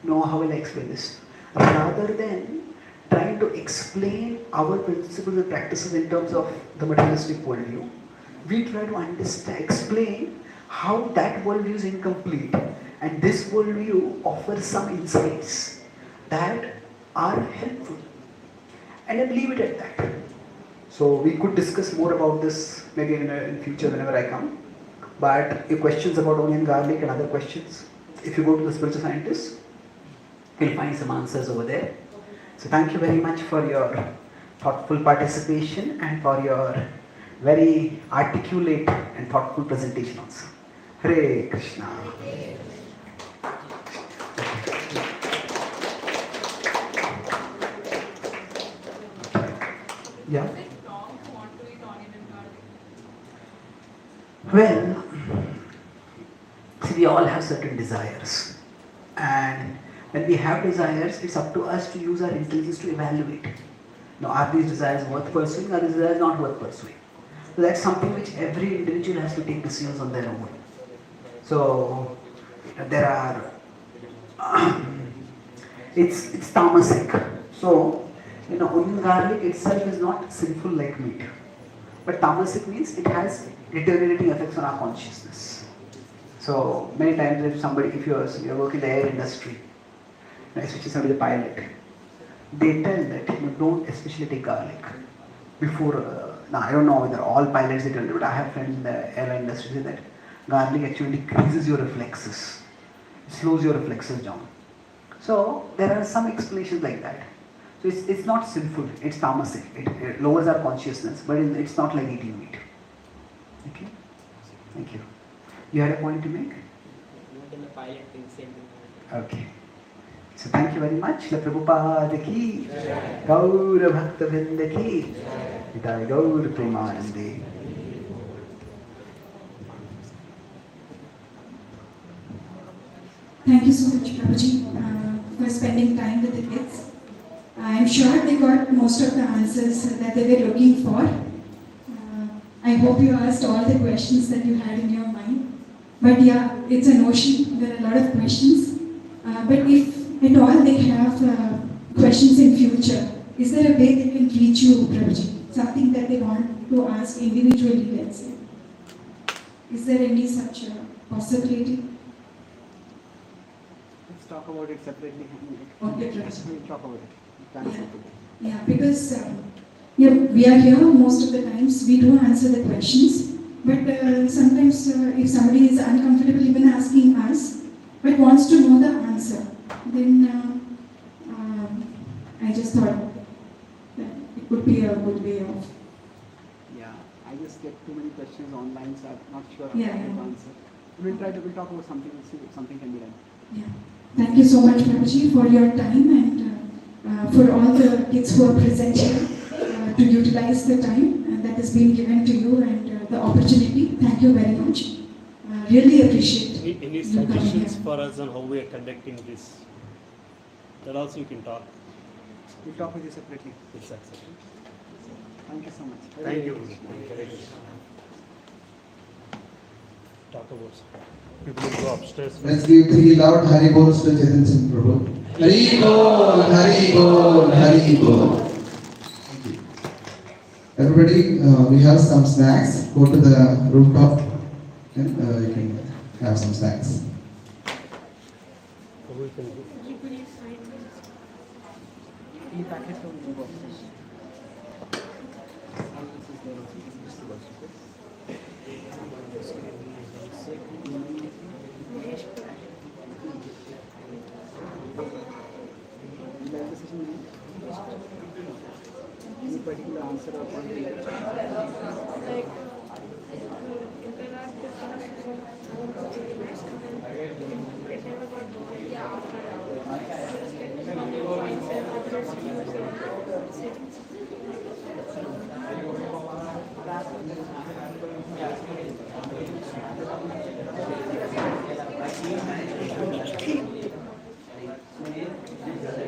No, how will I explain this? Rather than trying to explain our principles and practices in terms of the materialistic worldview, we try to understand, explain how that worldview is incomplete, and this worldview offers some insights that are helpful. And then leave it at that. So we could discuss more about this maybe in future whenever I come. But your questions about onion garlic and other questions, if you go to the spiritual scientists, you'll find some answers over there. So thank you very much for your thoughtful participation and for your very articulate and thoughtful presentation also. Hare Krishna. Yeah. Well, see, we all have certain desires, and when we have desires, it's up to us to use our intelligence to evaluate. Now, are these desires worth pursuing, or are these desires not worth pursuing? So that's something which every individual has to take decisions on their own. So there are, it's tamasic. So onion garlic itself is not sinful like meat, but tamasic means it has deteriorating effects on our consciousness. So many times if you're working in the air industry, especially somebody the pilot, they tell that you don't especially take garlic before. Now I don't know whether all pilots they tell you, but I have friends in the airline industry say that garlic actually decreases your reflexes, it slows your reflexes down. So there are some explanations like that. So it's not sinful, it's tamasic. It lowers our consciousness, but it's not like eating meat. Okay? Thank you. You had a point to make? Not in the pilot thing, same thing. Okay. So thank you very much. La Prabhupada ki, Gaura Bhakta Vrinda ki, Nitai Gaura Premanande. Thank you so much, Prabhuji, for spending time with the kids. I'm sure they got most of the answers that they were looking for. I hope you asked all the questions that you had in your mind. But yeah, it's an ocean. There are a lot of questions. But if at all they have questions in future, is there a way they can reach you, Prabhuji? Something that they want to ask individually, let's say. Is there any such possibility? Let's talk about it separately. Okay, Prabhuji. We'll talk about it. Yeah, because we are here most of the times, we do answer the questions, but sometimes if somebody is uncomfortable even asking us, but wants to know the answer, then I just thought that it could be a good way of. Yeah, I just get too many questions online, so I'm not sure Yeah, how to yeah. answer. We'll talk about something and see if something can be done. Yeah. Thank you so much, Prabhuji, for your time and for all the kids who are present here to utilize the time that has been given to you and the opportunity. Thank you very much. Really appreciate. Any you coming suggestions here. for us on how we are conducting this? That also you can talk. We'll talk with you separately. It's acceptable. Thank you so much. Thank you. Very good. Talk about people will go upstairs. Let's give 3 loud Hari Bols to Chetan Singh Prabhu. Hari Bol, Hari Bol, Hari Bol. Thank you. Everybody, we have some snacks. Go to the rooftop and you can have some snacks. We can do. Any particular answer or point?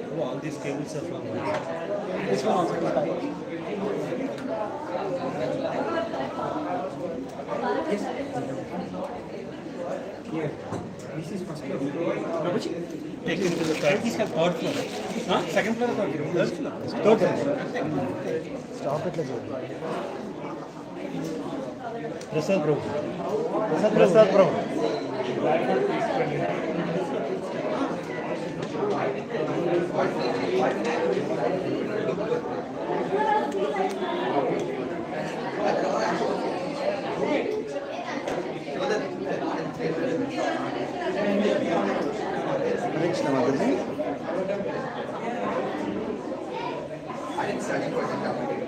Oh, all these cables are from This one also is back. Here. This is first floor. Take it to the third. This is third floor. Huh? Second floor or third floor? Third floor. Third floor. Stop it like that. Prasad bro. Prasad bro. Next number. I didn't study for it.